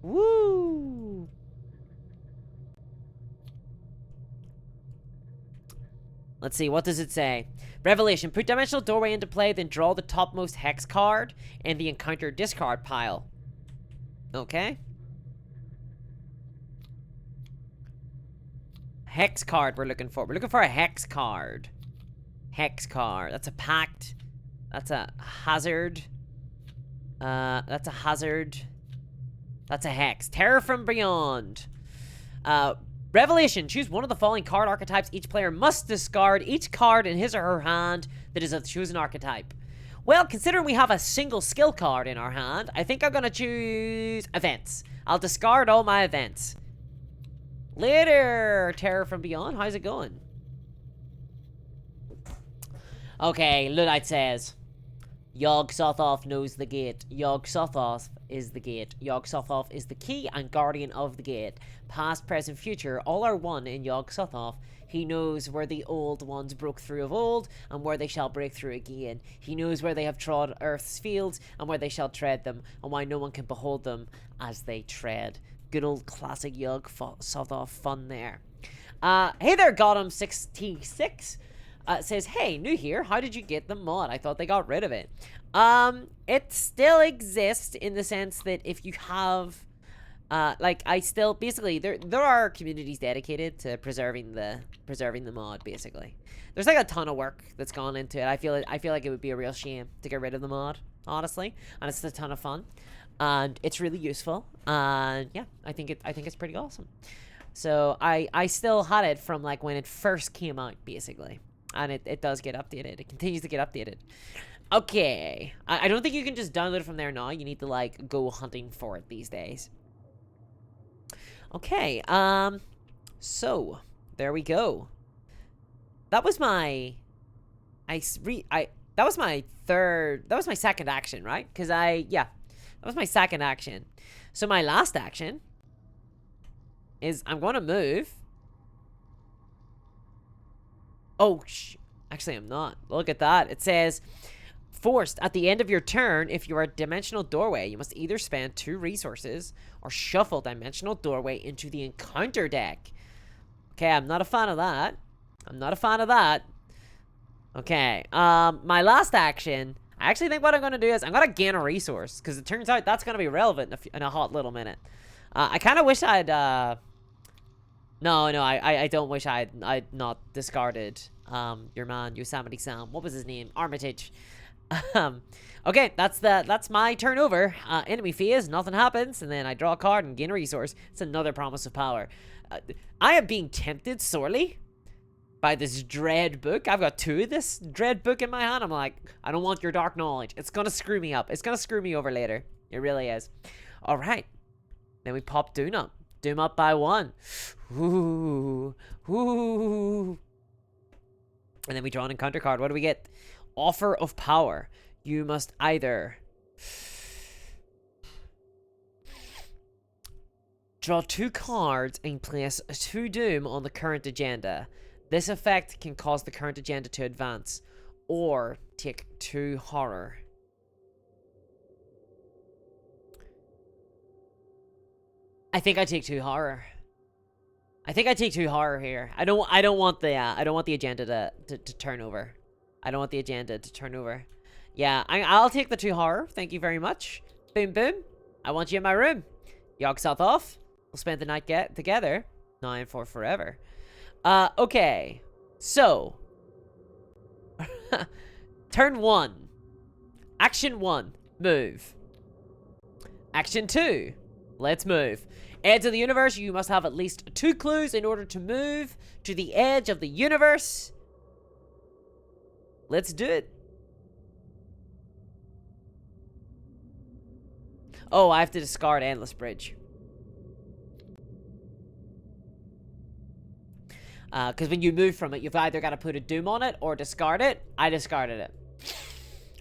Woo! Let's see. What does it say? Revelation. Put dimensional doorway into play, then draw the topmost hex card in the encounter discard pile. Okay. Hex card we're looking for. We're looking for a hex card. Hex card. That's a pact. That's a hazard. That's a hazard. That's a hex. Terror from Beyond. Revelation. Choose one of the following card archetypes. Each player must discard each card in his or her hand that is of the chosen archetype. Well, considering we have a single skill card in our hand, I think I'm going to choose events. I'll discard all my events. Later, Terror from Beyond. How's it going? Okay, Luddite says, Yog-Sothoth knows the gate. Yog-Sothoth is the gate. Yog-Sothoth is the key and guardian of the gate. Past, present, future, all are one in Yog-Sothoth. He knows where the old ones broke through of old, and where they shall break through again. He knows where they have trod earth's fields, and where they shall tread them, and why no one can behold them as they tread. Good old classic Yog-Sothoth fun there. Hey there, Gotham66. Says, hey, new here. How did you get the mod? I thought they got rid of it. It still exists in the sense that if you have, like, I still basically there are communities dedicated to preserving the mod. Basically, there's like a ton of work that's gone into it. I feel like it would be a real shame to get rid of the mod, honestly, and it's a ton of fun, and it's really useful. And yeah, I think it's pretty awesome. So I still had it from like when it first came out, basically. And it does get updated. It continues to get updated. Okay. I don't think you can just download it from there now. You need to, like, go hunting for it these days. Okay. So, there we go. That was my... that was my second action, right? Because yeah. That was my second action. So, my last action is I'm going to move... Oh, actually, I'm not. Look at that. It says, forced at the end of your turn, if you are a dimensional doorway, you must either spend 2 resources or shuffle dimensional doorway into the encounter deck. Okay, I'm not a fan of that. I'm not a fan of that. Okay, my last action, I actually think what I'm going to do is I'm going to gain a resource, because it turns out that's going to be relevant in a hot little minute. I kind of wish I'd, No, I don't wish I'd not discarded your man Yosemite Sam. What was his name? Armitage. Okay, that's my turn over. Enemy phase, nothing happens, and then I draw a card and gain a resource. It's another promise of power. I am being tempted sorely by this dread book. I've got 2 of this dread book in my hand. I'm like, I don't want your dark knowledge. It's gonna screw me up. It's gonna screw me over later. It really is. All right, then we pop Doom up. Doom up by 1. Ooh. Ooh. And then we draw an encounter card. What do we get? Offer of power. You must either draw 2 cards and place 2 Doom on the current agenda. This effect can cause the current agenda to advance, or take 2 horror. I think I take 2 horror. I think I take 2 horror here. I don't want the agenda to turn over. I don't want the agenda to turn over. Yeah, I'll take the 2 horror. Thank you very much. Boom boom. I want you in my room. Yog-Sothoth. We'll spend the night together. Now and for forever. Okay. So. Turn 1. Action 1. Move. Action 2. Let's move. Edge of the universe, you must have at least 2 clues in order to move to the edge of the universe. Let's do it. Oh, I have to discard Endless Bridge. Because when you move from it, you've either got to put a doom on it or discard it. I discarded it.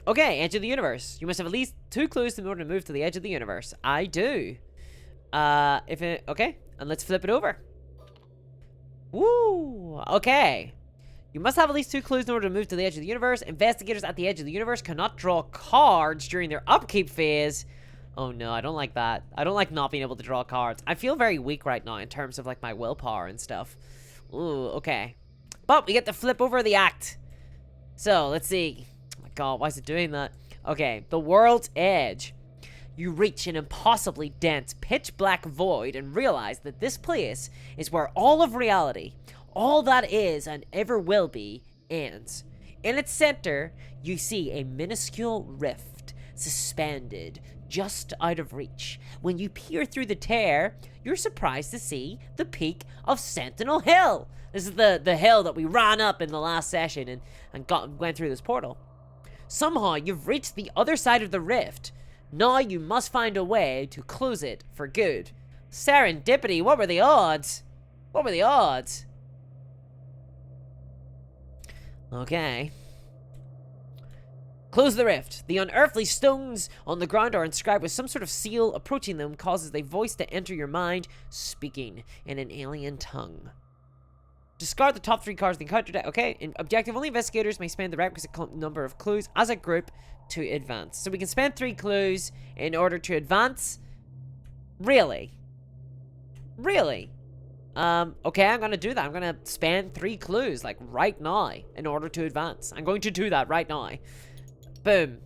Okay, edge of the universe. You must have at least 2 clues in order to move to the edge of the universe. I do. Okay, and let's flip it over. Woo! Okay. You must have at least 2 clues in order to move to the edge of the universe. Investigators at the edge of the universe cannot draw cards during their upkeep phase. Oh no, I don't like that. I don't like not being able to draw cards. I feel very weak right now in terms of like my willpower and stuff. Ooh, okay. But we get to flip over the act. So, let's see. Oh my god, why is it doing that? Okay, the world's edge. You reach an impossibly dense, pitch-black void and realize that this place is where all of reality, all that is and ever will be, ends. In its center, you see a minuscule rift, suspended, just out of reach. When you peer through the tear, you're surprised to see the peak of Sentinel Hill. This is the hill that we ran up in the last session and went through this portal. Somehow, you've reached the other side of the rift. Now you must find a way to close it for good. Serendipity, what were the odds? What were the odds? Okay. Close the rift. The unearthly stones on the ground are inscribed with some sort of seal. Approaching them causes a voice to enter your mind, speaking in an alien tongue. Discard the top 3 cards of the encounter deck. Okay, in objective, only investigators may spend the requisite number of clues as a group to advance. So we can spend 3 clues in order to advance. Really? Really? Okay, I'm gonna do that. I'm gonna spend 3 clues, like, right now, in order to advance. I'm going to do that right now. Boom.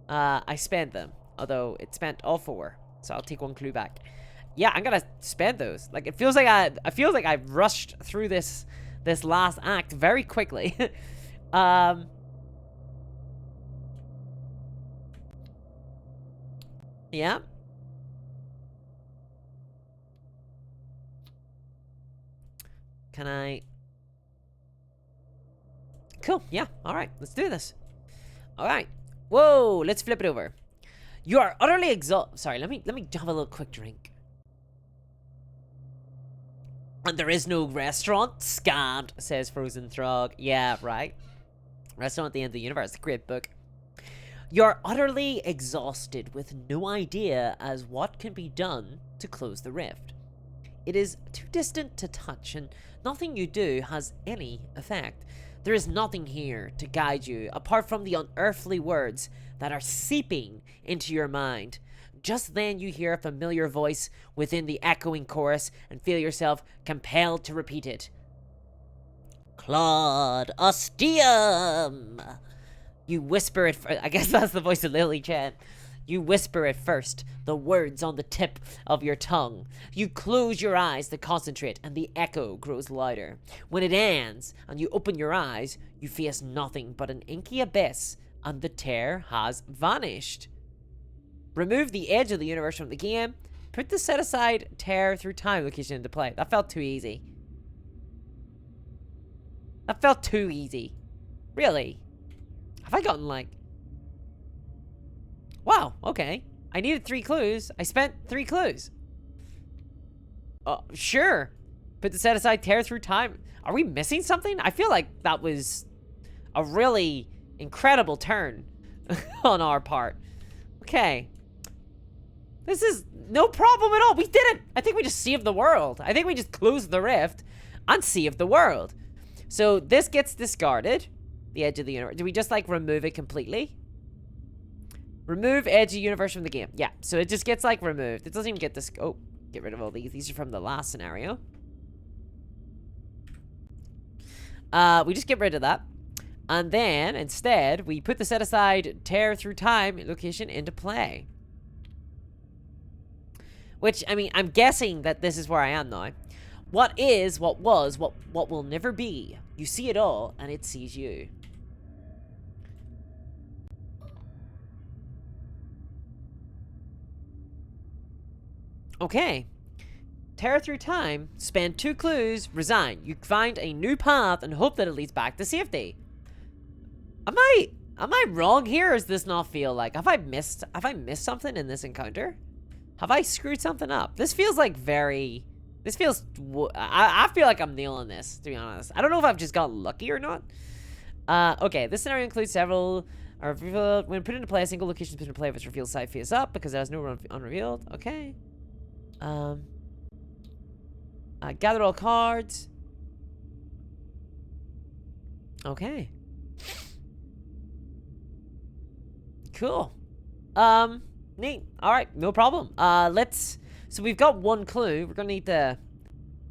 I spent them. Although, it spent all 4. So I'll take 1 clue back. Yeah, I'm gonna spend those. Like, it feels like I feel like I've rushed through this last act very quickly. Yeah. Can I? Cool, yeah, alright, let's do this. Alright. Whoa, let's flip it over. You are utterly exhausted. Sorry, let me have a little quick drink. And there is no restaurant? Scammed, says Frozen Throg. Yeah, right. Restaurant at the End of the Universe. Great book. You're utterly exhausted with no idea as what can be done to close the rift. It is too distant to touch, and nothing you do has any effect. There is nothing here to guide you, apart from the unearthly words that are seeping into your mind. Just then you hear a familiar voice within the echoing chorus and feel yourself compelled to repeat it. Claude Ostium! You whisper it I guess that's the voice of Lily Chen. You whisper it first, the words on the tip of your tongue. You close your eyes to concentrate, and the echo grows louder. When it ends, and you open your eyes, you face nothing but an inky abyss, and the tear has vanished. Remove the edge of the universe from the game. Put the set-aside tear through time location into play. That felt too easy. That felt too easy. Really? Have I gotten, like... Wow, okay. I needed 3 clues. I spent 3 clues. Sure. Put the set-aside tear through time. Are we missing something? I feel like that was a really incredible turn on our part. Okay. This is no problem at all. We did it. I think we just saved the world. I think we just closed the rift and saved the world. So this gets discarded. The edge of the universe. Do we just, like, remove it completely? Remove edge of universe from the game. Yeah, so it just gets, like, removed. It doesn't even get this. Oh, get rid of all these. These are from the last scenario. We just get rid of that. And then, instead, we put the set-aside tear through time location into play. Which, I mean, I'm guessing that this is where I am now. What is, what was, what will never be. You see it all, and it sees you. Okay. Tear through time, spend 2 clues, resign. You find a new path and hope that it leads back to safety. Am I wrong here, or does this not feel like... Have I missed something in this encounter? Have I screwed something up? This feels like very... This feels... I feel like I'm nailing this, to be honest. I don't know if I've just got lucky or not. Okay, this scenario includes several... When put into play, a single location is put into play if it's revealed side face up, because it has no unrevealed. Okay. Gather all cards. Okay. Cool. Neat. Alright, no problem. So we've got 1 clue. We're gonna need to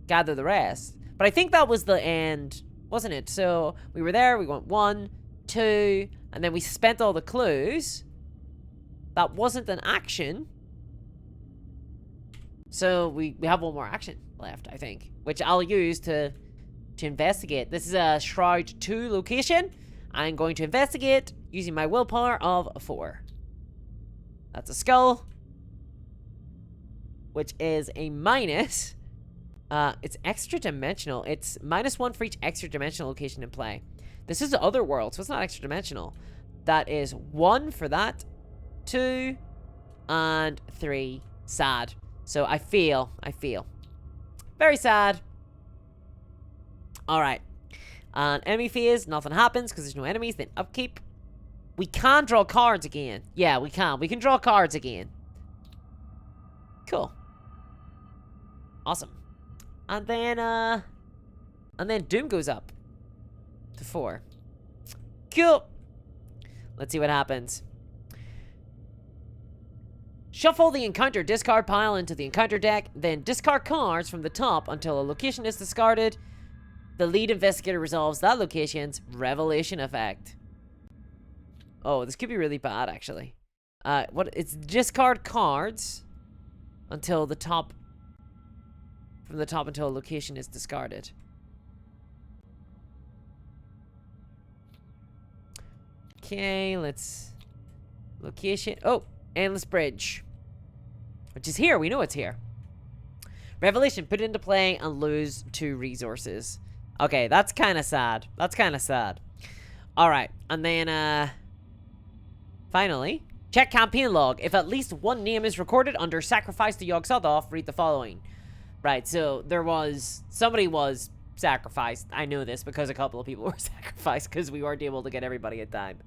gather the rest. But I think that was the end, wasn't it? So we were there, we went 1, 2, and then we spent all the clues. That wasn't an action. So we have 1 more action left, I think, which I'll use to investigate. This is a Shroud 2 location. I'm going to investigate using my willpower of 4. That's a skull, which is a minus. It's extra dimensional. It's -1 for each extra dimensional location in play. This is the other world, so it's not extra dimensional. That is 1 for that, 2, and 3. Sad. So I feel very sad. Alright. Enemy phase, nothing happens because there's no enemies. Then upkeep. We can draw cards again. Yeah, we can. We can draw cards again. Cool. Awesome. And then Doom goes up to 4. Cool. Let's see what happens. Shuffle the encounter discard pile into the encounter deck, then discard cards from the top until a location is discarded. The lead investigator resolves that location's revelation effect. Oh, this could be really bad, actually. It's discard cards until the top... From the top until a location is discarded. Okay, let's... Location... Oh! Endless Bridge. Which is here. We know it's here. Revelation. Put it into play and lose 2 resources. Okay, that's kind of sad. That's kind of sad. Alright, and then, finally, check campaign log. If at least 1 name is recorded under Sacrifice to Yog-Sothoth, read the following. Right, so there was... Somebody was sacrificed. I know this because a couple of people were sacrificed because we weren't able to get everybody in time.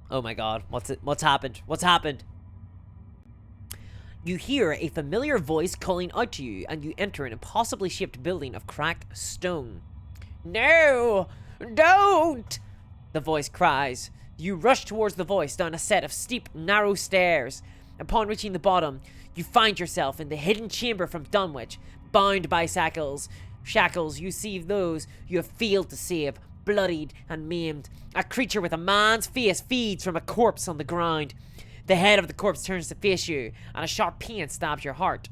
Oh my god, what's happened? What's happened? You hear a familiar voice calling out to you, and you enter an impossibly shaped building of cracked stone. No! Don't! The voice cries. You rush towards the voice down a set of steep, narrow stairs. Upon reaching the bottom, you find yourself in the hidden chamber from Dunwich, bound by shackles. You see those you have failed to save, bloodied and maimed. A creature with a man's face feeds from a corpse on the ground. The head of the corpse turns to face you, and a sharp pain stabs your heart.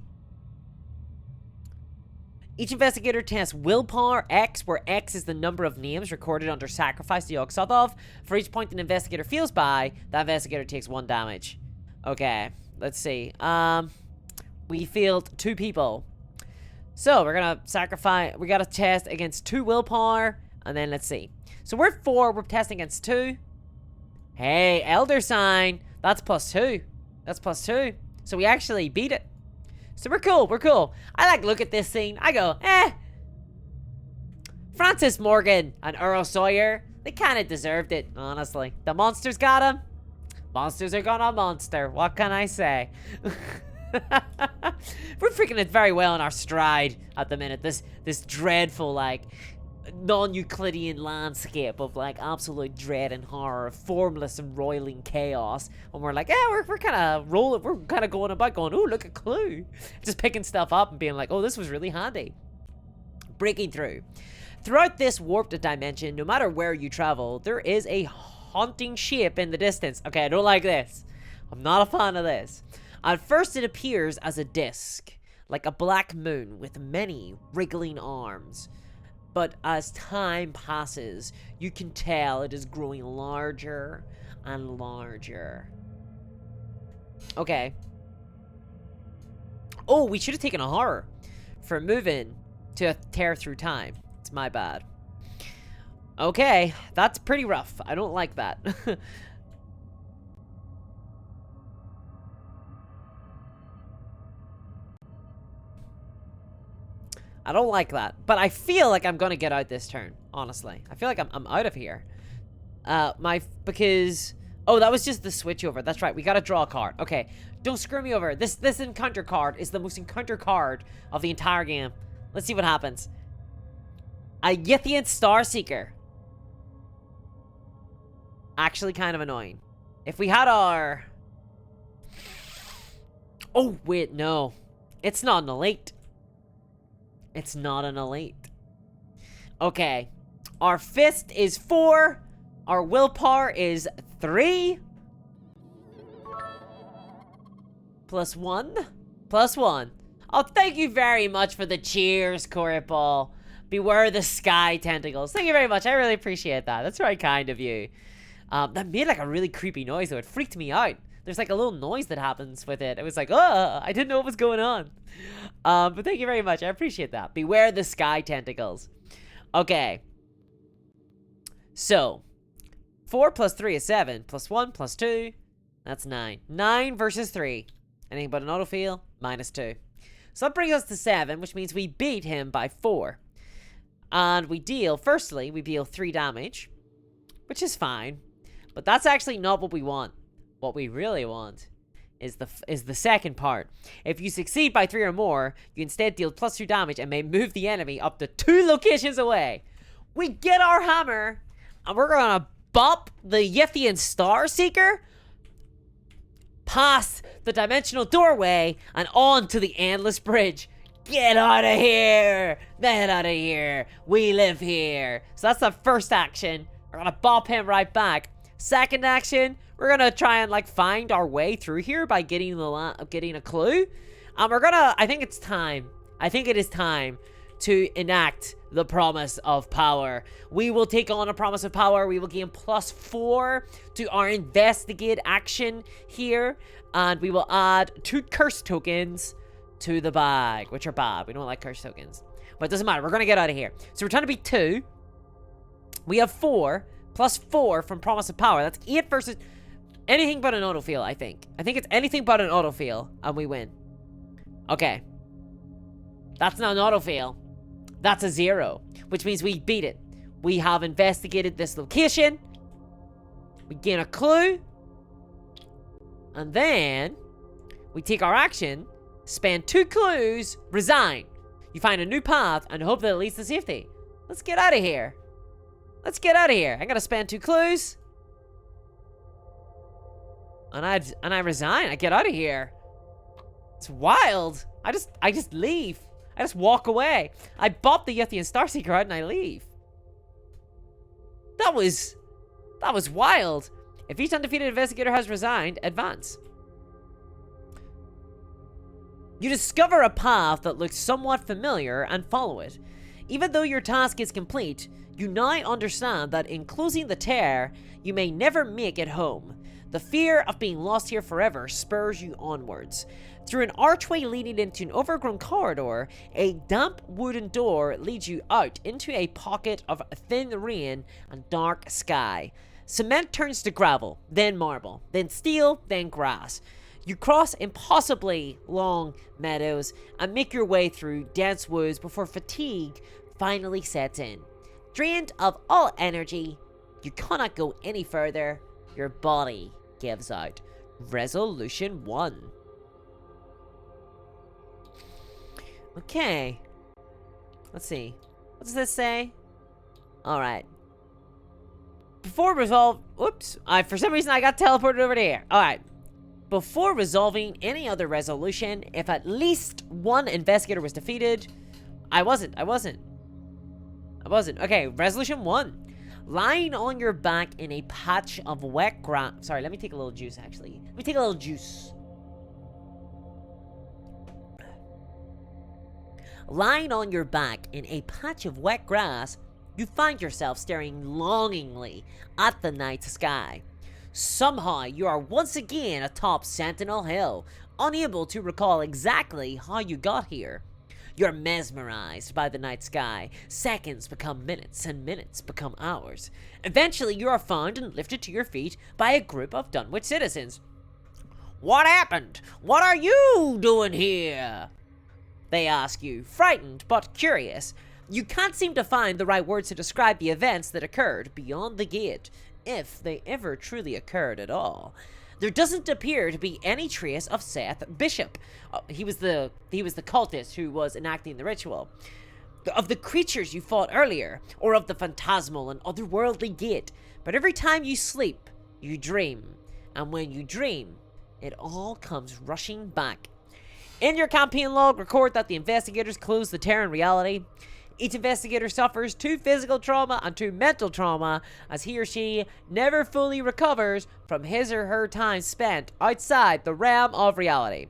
Each investigator tests willpower X, where X is the number of names recorded under Sacrifice to Yog-Sothoth. For each point an investigator fails by, that investigator takes 1 damage. Okay, let's see. We failed 2 people. So, we're gonna sacrifice... We gotta test against 2 willpower, and then let's see. So, we're 4, we're testing against 2. Hey, Elder Sign! That's +2. That's +2. So we actually beat it. So we're cool, we're cool. I like look at this scene, I go, Francis Morgan and Earl Sawyer, they kind of deserved it, honestly. The monsters got him. Monsters are gonna monster, what can I say? We're freaking it very well in our stride at the minute. This dreadful, like, non-Euclidean landscape of like absolute dread and horror, formless and roiling chaos, and we're like, yeah, we're kind of rolling, we're kind of going about going, oh, look at Clue, just picking stuff up and being like, oh, this was really handy. Breaking through. Throughout this warped dimension, no matter where you travel, there is a haunting shape in the distance. Okay, I don't like this. I'm not a fan of this. At first it appears as a disc, like a black moon with many wriggling arms. But as time passes, you can tell it is growing larger and larger. Okay. Oh, we should have taken a horror for moving to tear through time. It's my bad. Okay, that's pretty rough. I don't like that. I don't like that. But I feel like I'm gonna get out this turn, honestly. I feel like I'm out of here. Because... Oh, that was just the switch over. That's right, we gotta draw a card. Okay, don't screw me over. This encounter card is the most encounter card of the entire game. Let's see what happens. A Yithian Starseeker. Actually kind of annoying. If we had our... Oh, wait, no. It's not an elite. It's not an elite. Okay. Our fist is 4. Our willpower is 3. +1. +1. Oh, thank you very much for the cheers, Coripal. Beware the sky tentacles. Thank you very much. I really appreciate that. That's very kind of you. That made like a really creepy noise though. It freaked me out. There's like a little noise that happens with it. It was like, oh, I didn't know what was going on. But thank you very much. I appreciate that. Beware the sky tentacles. Okay. So, 4 + 3 is 7. +1 + 2. That's 9. 9 versus 3. Anything but an autofill? -2. So that brings us to 7, which means we beat him by 4. And we deal, firstly, we deal 3 damage. Which is fine. But that's actually not what we want. What we really want is the second part. If you succeed by 3 or more, you instead deal +2 damage and may move the enemy up to 2 locations away. We get our hammer, and we're gonna bop the Yithian Starseeker past the dimensional doorway and on to the endless bridge. Get out of here! Get out of here! We live here. So that's the first action. We're gonna bop him right back. Second action, we're gonna try and like find our way through here by getting a clue. We're gonna. I think it's time. I think it is time to enact the promise of power. We will take on a promise of power. We will gain +4 to our investigate action here, and we will add 2 curse tokens to the bag, which are bad. We don't like curse tokens, but it doesn't matter. We're gonna get out of here. So we're trying to beat 2. We have 4 +4 from promise of power. That's 8 versus anything but an autofill. I think it's anything but an autofill, and we win. Okay, that's not an autofill. That's a 0, which means we beat it. We have investigated this location. We gain a clue, and then we take our action, spend 2 clues, resign. You find a new path and hope that it leads to safety. Let's get out of here. Let's get out of here. I gotta spend 2 clues. And I resign. I get out of here. It's wild. I just leave. I just walk away. I bop the Yithian Starseeker out and I leave. That was wild. If each undefeated investigator has resigned, advance. You discover a path that looks somewhat familiar and follow it. Even though your task is complete, you now understand that in closing the tear, you may never make it home. The fear of being lost here forever spurs you onwards. Through an archway leading into an overgrown corridor, a damp wooden door leads you out into a pocket of thin rain and dark sky. Cement turns to gravel, then marble, then steel, then grass. You cross impossibly long meadows and make your way through dense woods before fatigue finally sets in. Drained of all energy, you cannot go any further. Your body gives out. Resolution 1. Okay. Let's see. What does this say? Alright. Before resolve... Oops. For some reason I got teleported over there. Alright. Before resolving any other resolution, if at least one investigator was defeated... I wasn't. Okay, resolution 1. Lying on your back in a patch of wet grass. Sorry, let me take a little juice, actually. Let me take a little juice. Lying on your back in a patch of wet grass, you find yourself staring longingly at the night sky. Somehow, you are once again atop Sentinel Hill, unable to recall exactly how you got here. You're mesmerized by the night sky. Seconds become minutes, and minutes become hours. Eventually, you are found and lifted to your feet by a group of Dunwich citizens. "What happened? What are you doing here?" they ask you, frightened but curious. You can't seem to find the right words to describe the events that occurred beyond the gate, if they ever truly occurred at all. There doesn't appear to be any trace of Seth Bishop. He was the cultist who was enacting the ritual. Of the creatures you fought earlier, or of the phantasmal and otherworldly gate. But every time you sleep, you dream. And when you dream, it all comes rushing back. In your campaign log, record that the investigators close the Terran reality. Each investigator suffers 2 physical trauma and 2 mental trauma, as he or she never fully recovers from his or her time spent outside the realm of reality.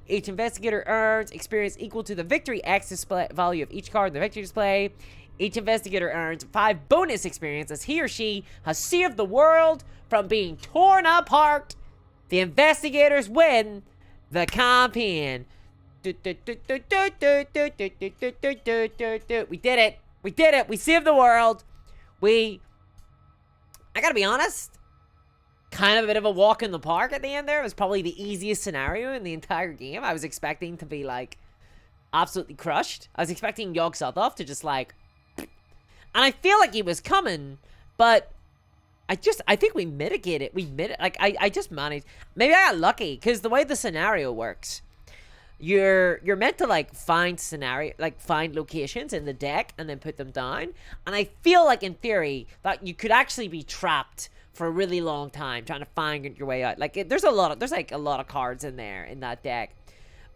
Each investigator earns experience equal to the victory X display value of each card in the victory display. Each investigator earns 5 bonus experience as he or she has saved the world from being torn apart. The investigators win the campaign. We did it. We did it. We saved the world. I gotta be honest, kind of a bit of a walk in the park at the end there. It was probably the easiest scenario in the entire game. I was expecting to be, like, absolutely crushed. I was expecting Yog Sothoth to just, like... And I feel like he was coming, but... I think we mitigated. Like, I just managed. Maybe I got lucky, because the way the scenario works... You're meant to, like, find locations in the deck and then put them down. And I feel like, in theory, that you could actually be trapped for a really long time trying to find your way out. Like, there's a lot of cards in there in that deck.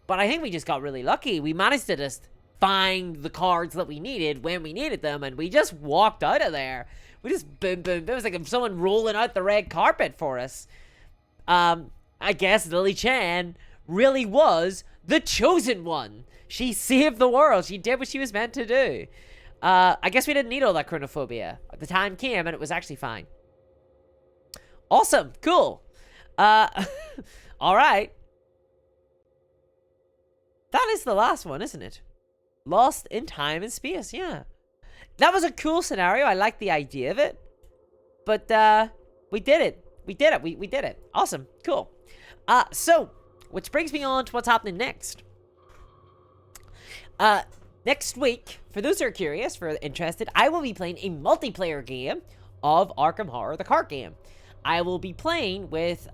But I think we just got really lucky. We managed to just find the cards that we needed when we needed them, and we just walked out of there. We just boom, boom. It was like someone rolling out the red carpet for us. I guess Lily Chen really was the chosen one. She saved the world. She did what she was meant to do. I guess we didn't need all that chronophobia. The time came and it was actually fine. Awesome. Cool. Alright. That is the last one, isn't it? Lost in time and space, yeah. That was a cool scenario. I like the idea of it. But, we did it. We did it. We did it. Awesome. Cool. So... which brings me on to what's happening next. Next week, for those who are curious, for interested, I will be playing a multiplayer game of Arkham Horror, the card game. I will be playing with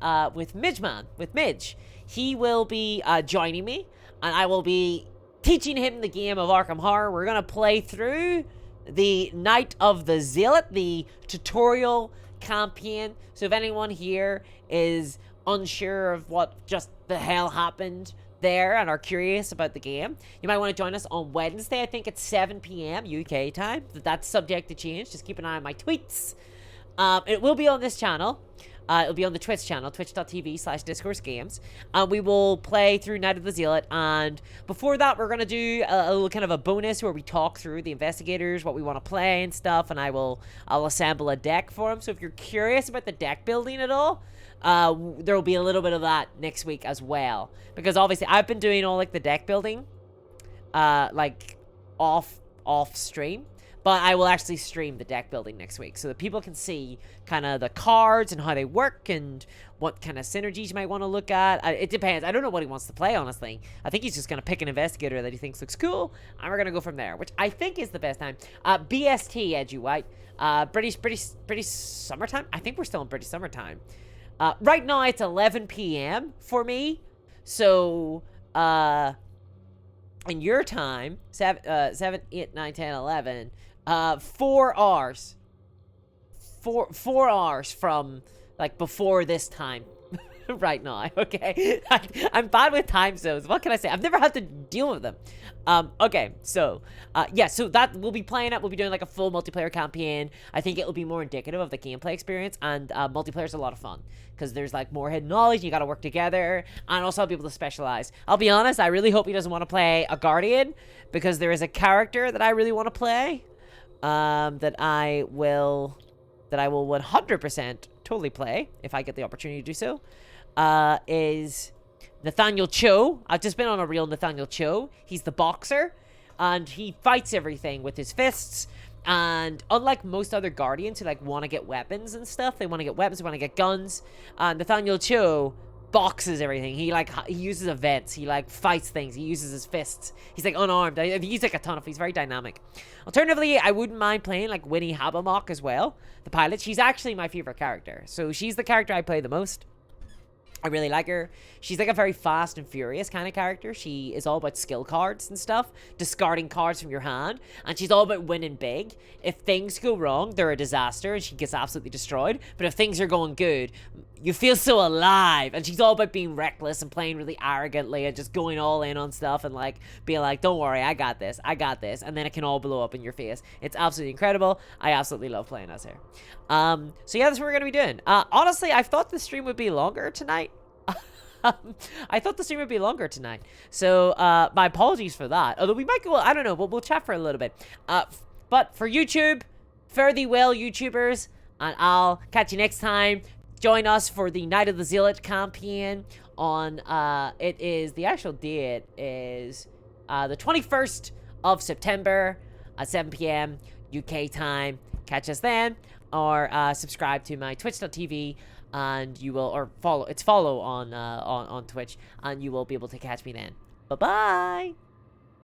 Midge. He will be joining me, and I will be teaching him the game of Arkham Horror. We're gonna play through the Night of the Zealot, the tutorial campaign. So if anyone here is unsure of what just the hell happened there and are curious about the game, you might want to join us on Wednesday. I think it's 7 p.m. UK time. That's subject to change. Just keep an eye on my tweets. It will be on this channel. It'll be on the Twitch channel, twitch.tv/discoursgames. We will play through Night of the Zealot, and before that, we're going to do a little kind of a bonus where we talk through the investigators, what we want to play and stuff, and I'll assemble a deck for them. So if you're curious about the deck building at all, there will be a little bit of that next week as well, because obviously I've been doing all, like, the deck building, like, off stream. But I will actually stream the deck building next week so that people can see kind of the cards and how they work and what kind of synergies you might want to look at. It depends. I don't know what he wants to play, honestly. I think he's just going to pick an investigator that he thinks looks cool, and we're going to go from there, which I think is the best time. BST, Edgy White. British summertime? I think we're still in British summertime. Right now, it's 11 p.m. for me. So, in your time, 7, 8, 9, 10, 11... 4 hours. 4 hours from, like, before this time. Right now, okay? I'm bad with time zones. What can I say? I've never had to deal with them. Okay, so, yeah, so that, we'll be playing it. We'll be doing, like, a full multiplayer campaign. I think it'll be more indicative of the gameplay experience, and, multiplayer's a lot of fun, because there's, like, more hidden knowledge, you gotta work together, and also I'll be able to specialize. I'll be honest, I really hope he doesn't want to play a Guardian, because there is a character that I really want to play, that I will 100% totally play if I get the opportunity to do so, is Nathaniel Cho. I've just been on a real Nathaniel Cho. He's the boxer, and he fights everything with his fists. And unlike most other Guardians who, like, want to get weapons and stuff, they want to get weapons, they want to get guns, Nathaniel Cho boxes everything. He uses events. He, like, fights things. He uses his fists. He's, like, unarmed. He's, like, a ton of... He's very dynamic. Alternatively, I wouldn't mind playing, like, Winnie Habermock as well, the pilot. She's actually my favorite character. So she's the character I play the most. I really like her. She's like a very fast and furious kind of character. She is all about skill cards and stuff, discarding cards from your hand, and she's all about winning big. If things go wrong, they're a disaster, and she gets absolutely destroyed. But if things are going good, you feel so alive, and she's all about being reckless and playing really arrogantly and just going all in on stuff and, like, being like, don't worry, I got this, and then it can all blow up in your face. It's absolutely incredible. I absolutely love playing as her. So yeah, that's what we're gonna be doing. Honestly, I thought the stream would be longer tonight. I thought the stream would be longer tonight. So, my apologies for that. Although we might go, I don't know, we'll chat for a little bit. But for YouTube, fare thee well, YouTubers, and I'll catch you next time. Join us for the Night of the Zealot campaign on, it is, the actual date is, the 21st of September at 7 p.m. UK time. Catch us then, or subscribe to my twitch.tv, and you will, or follow on Twitch, and you will be able to catch me then. Bye-bye!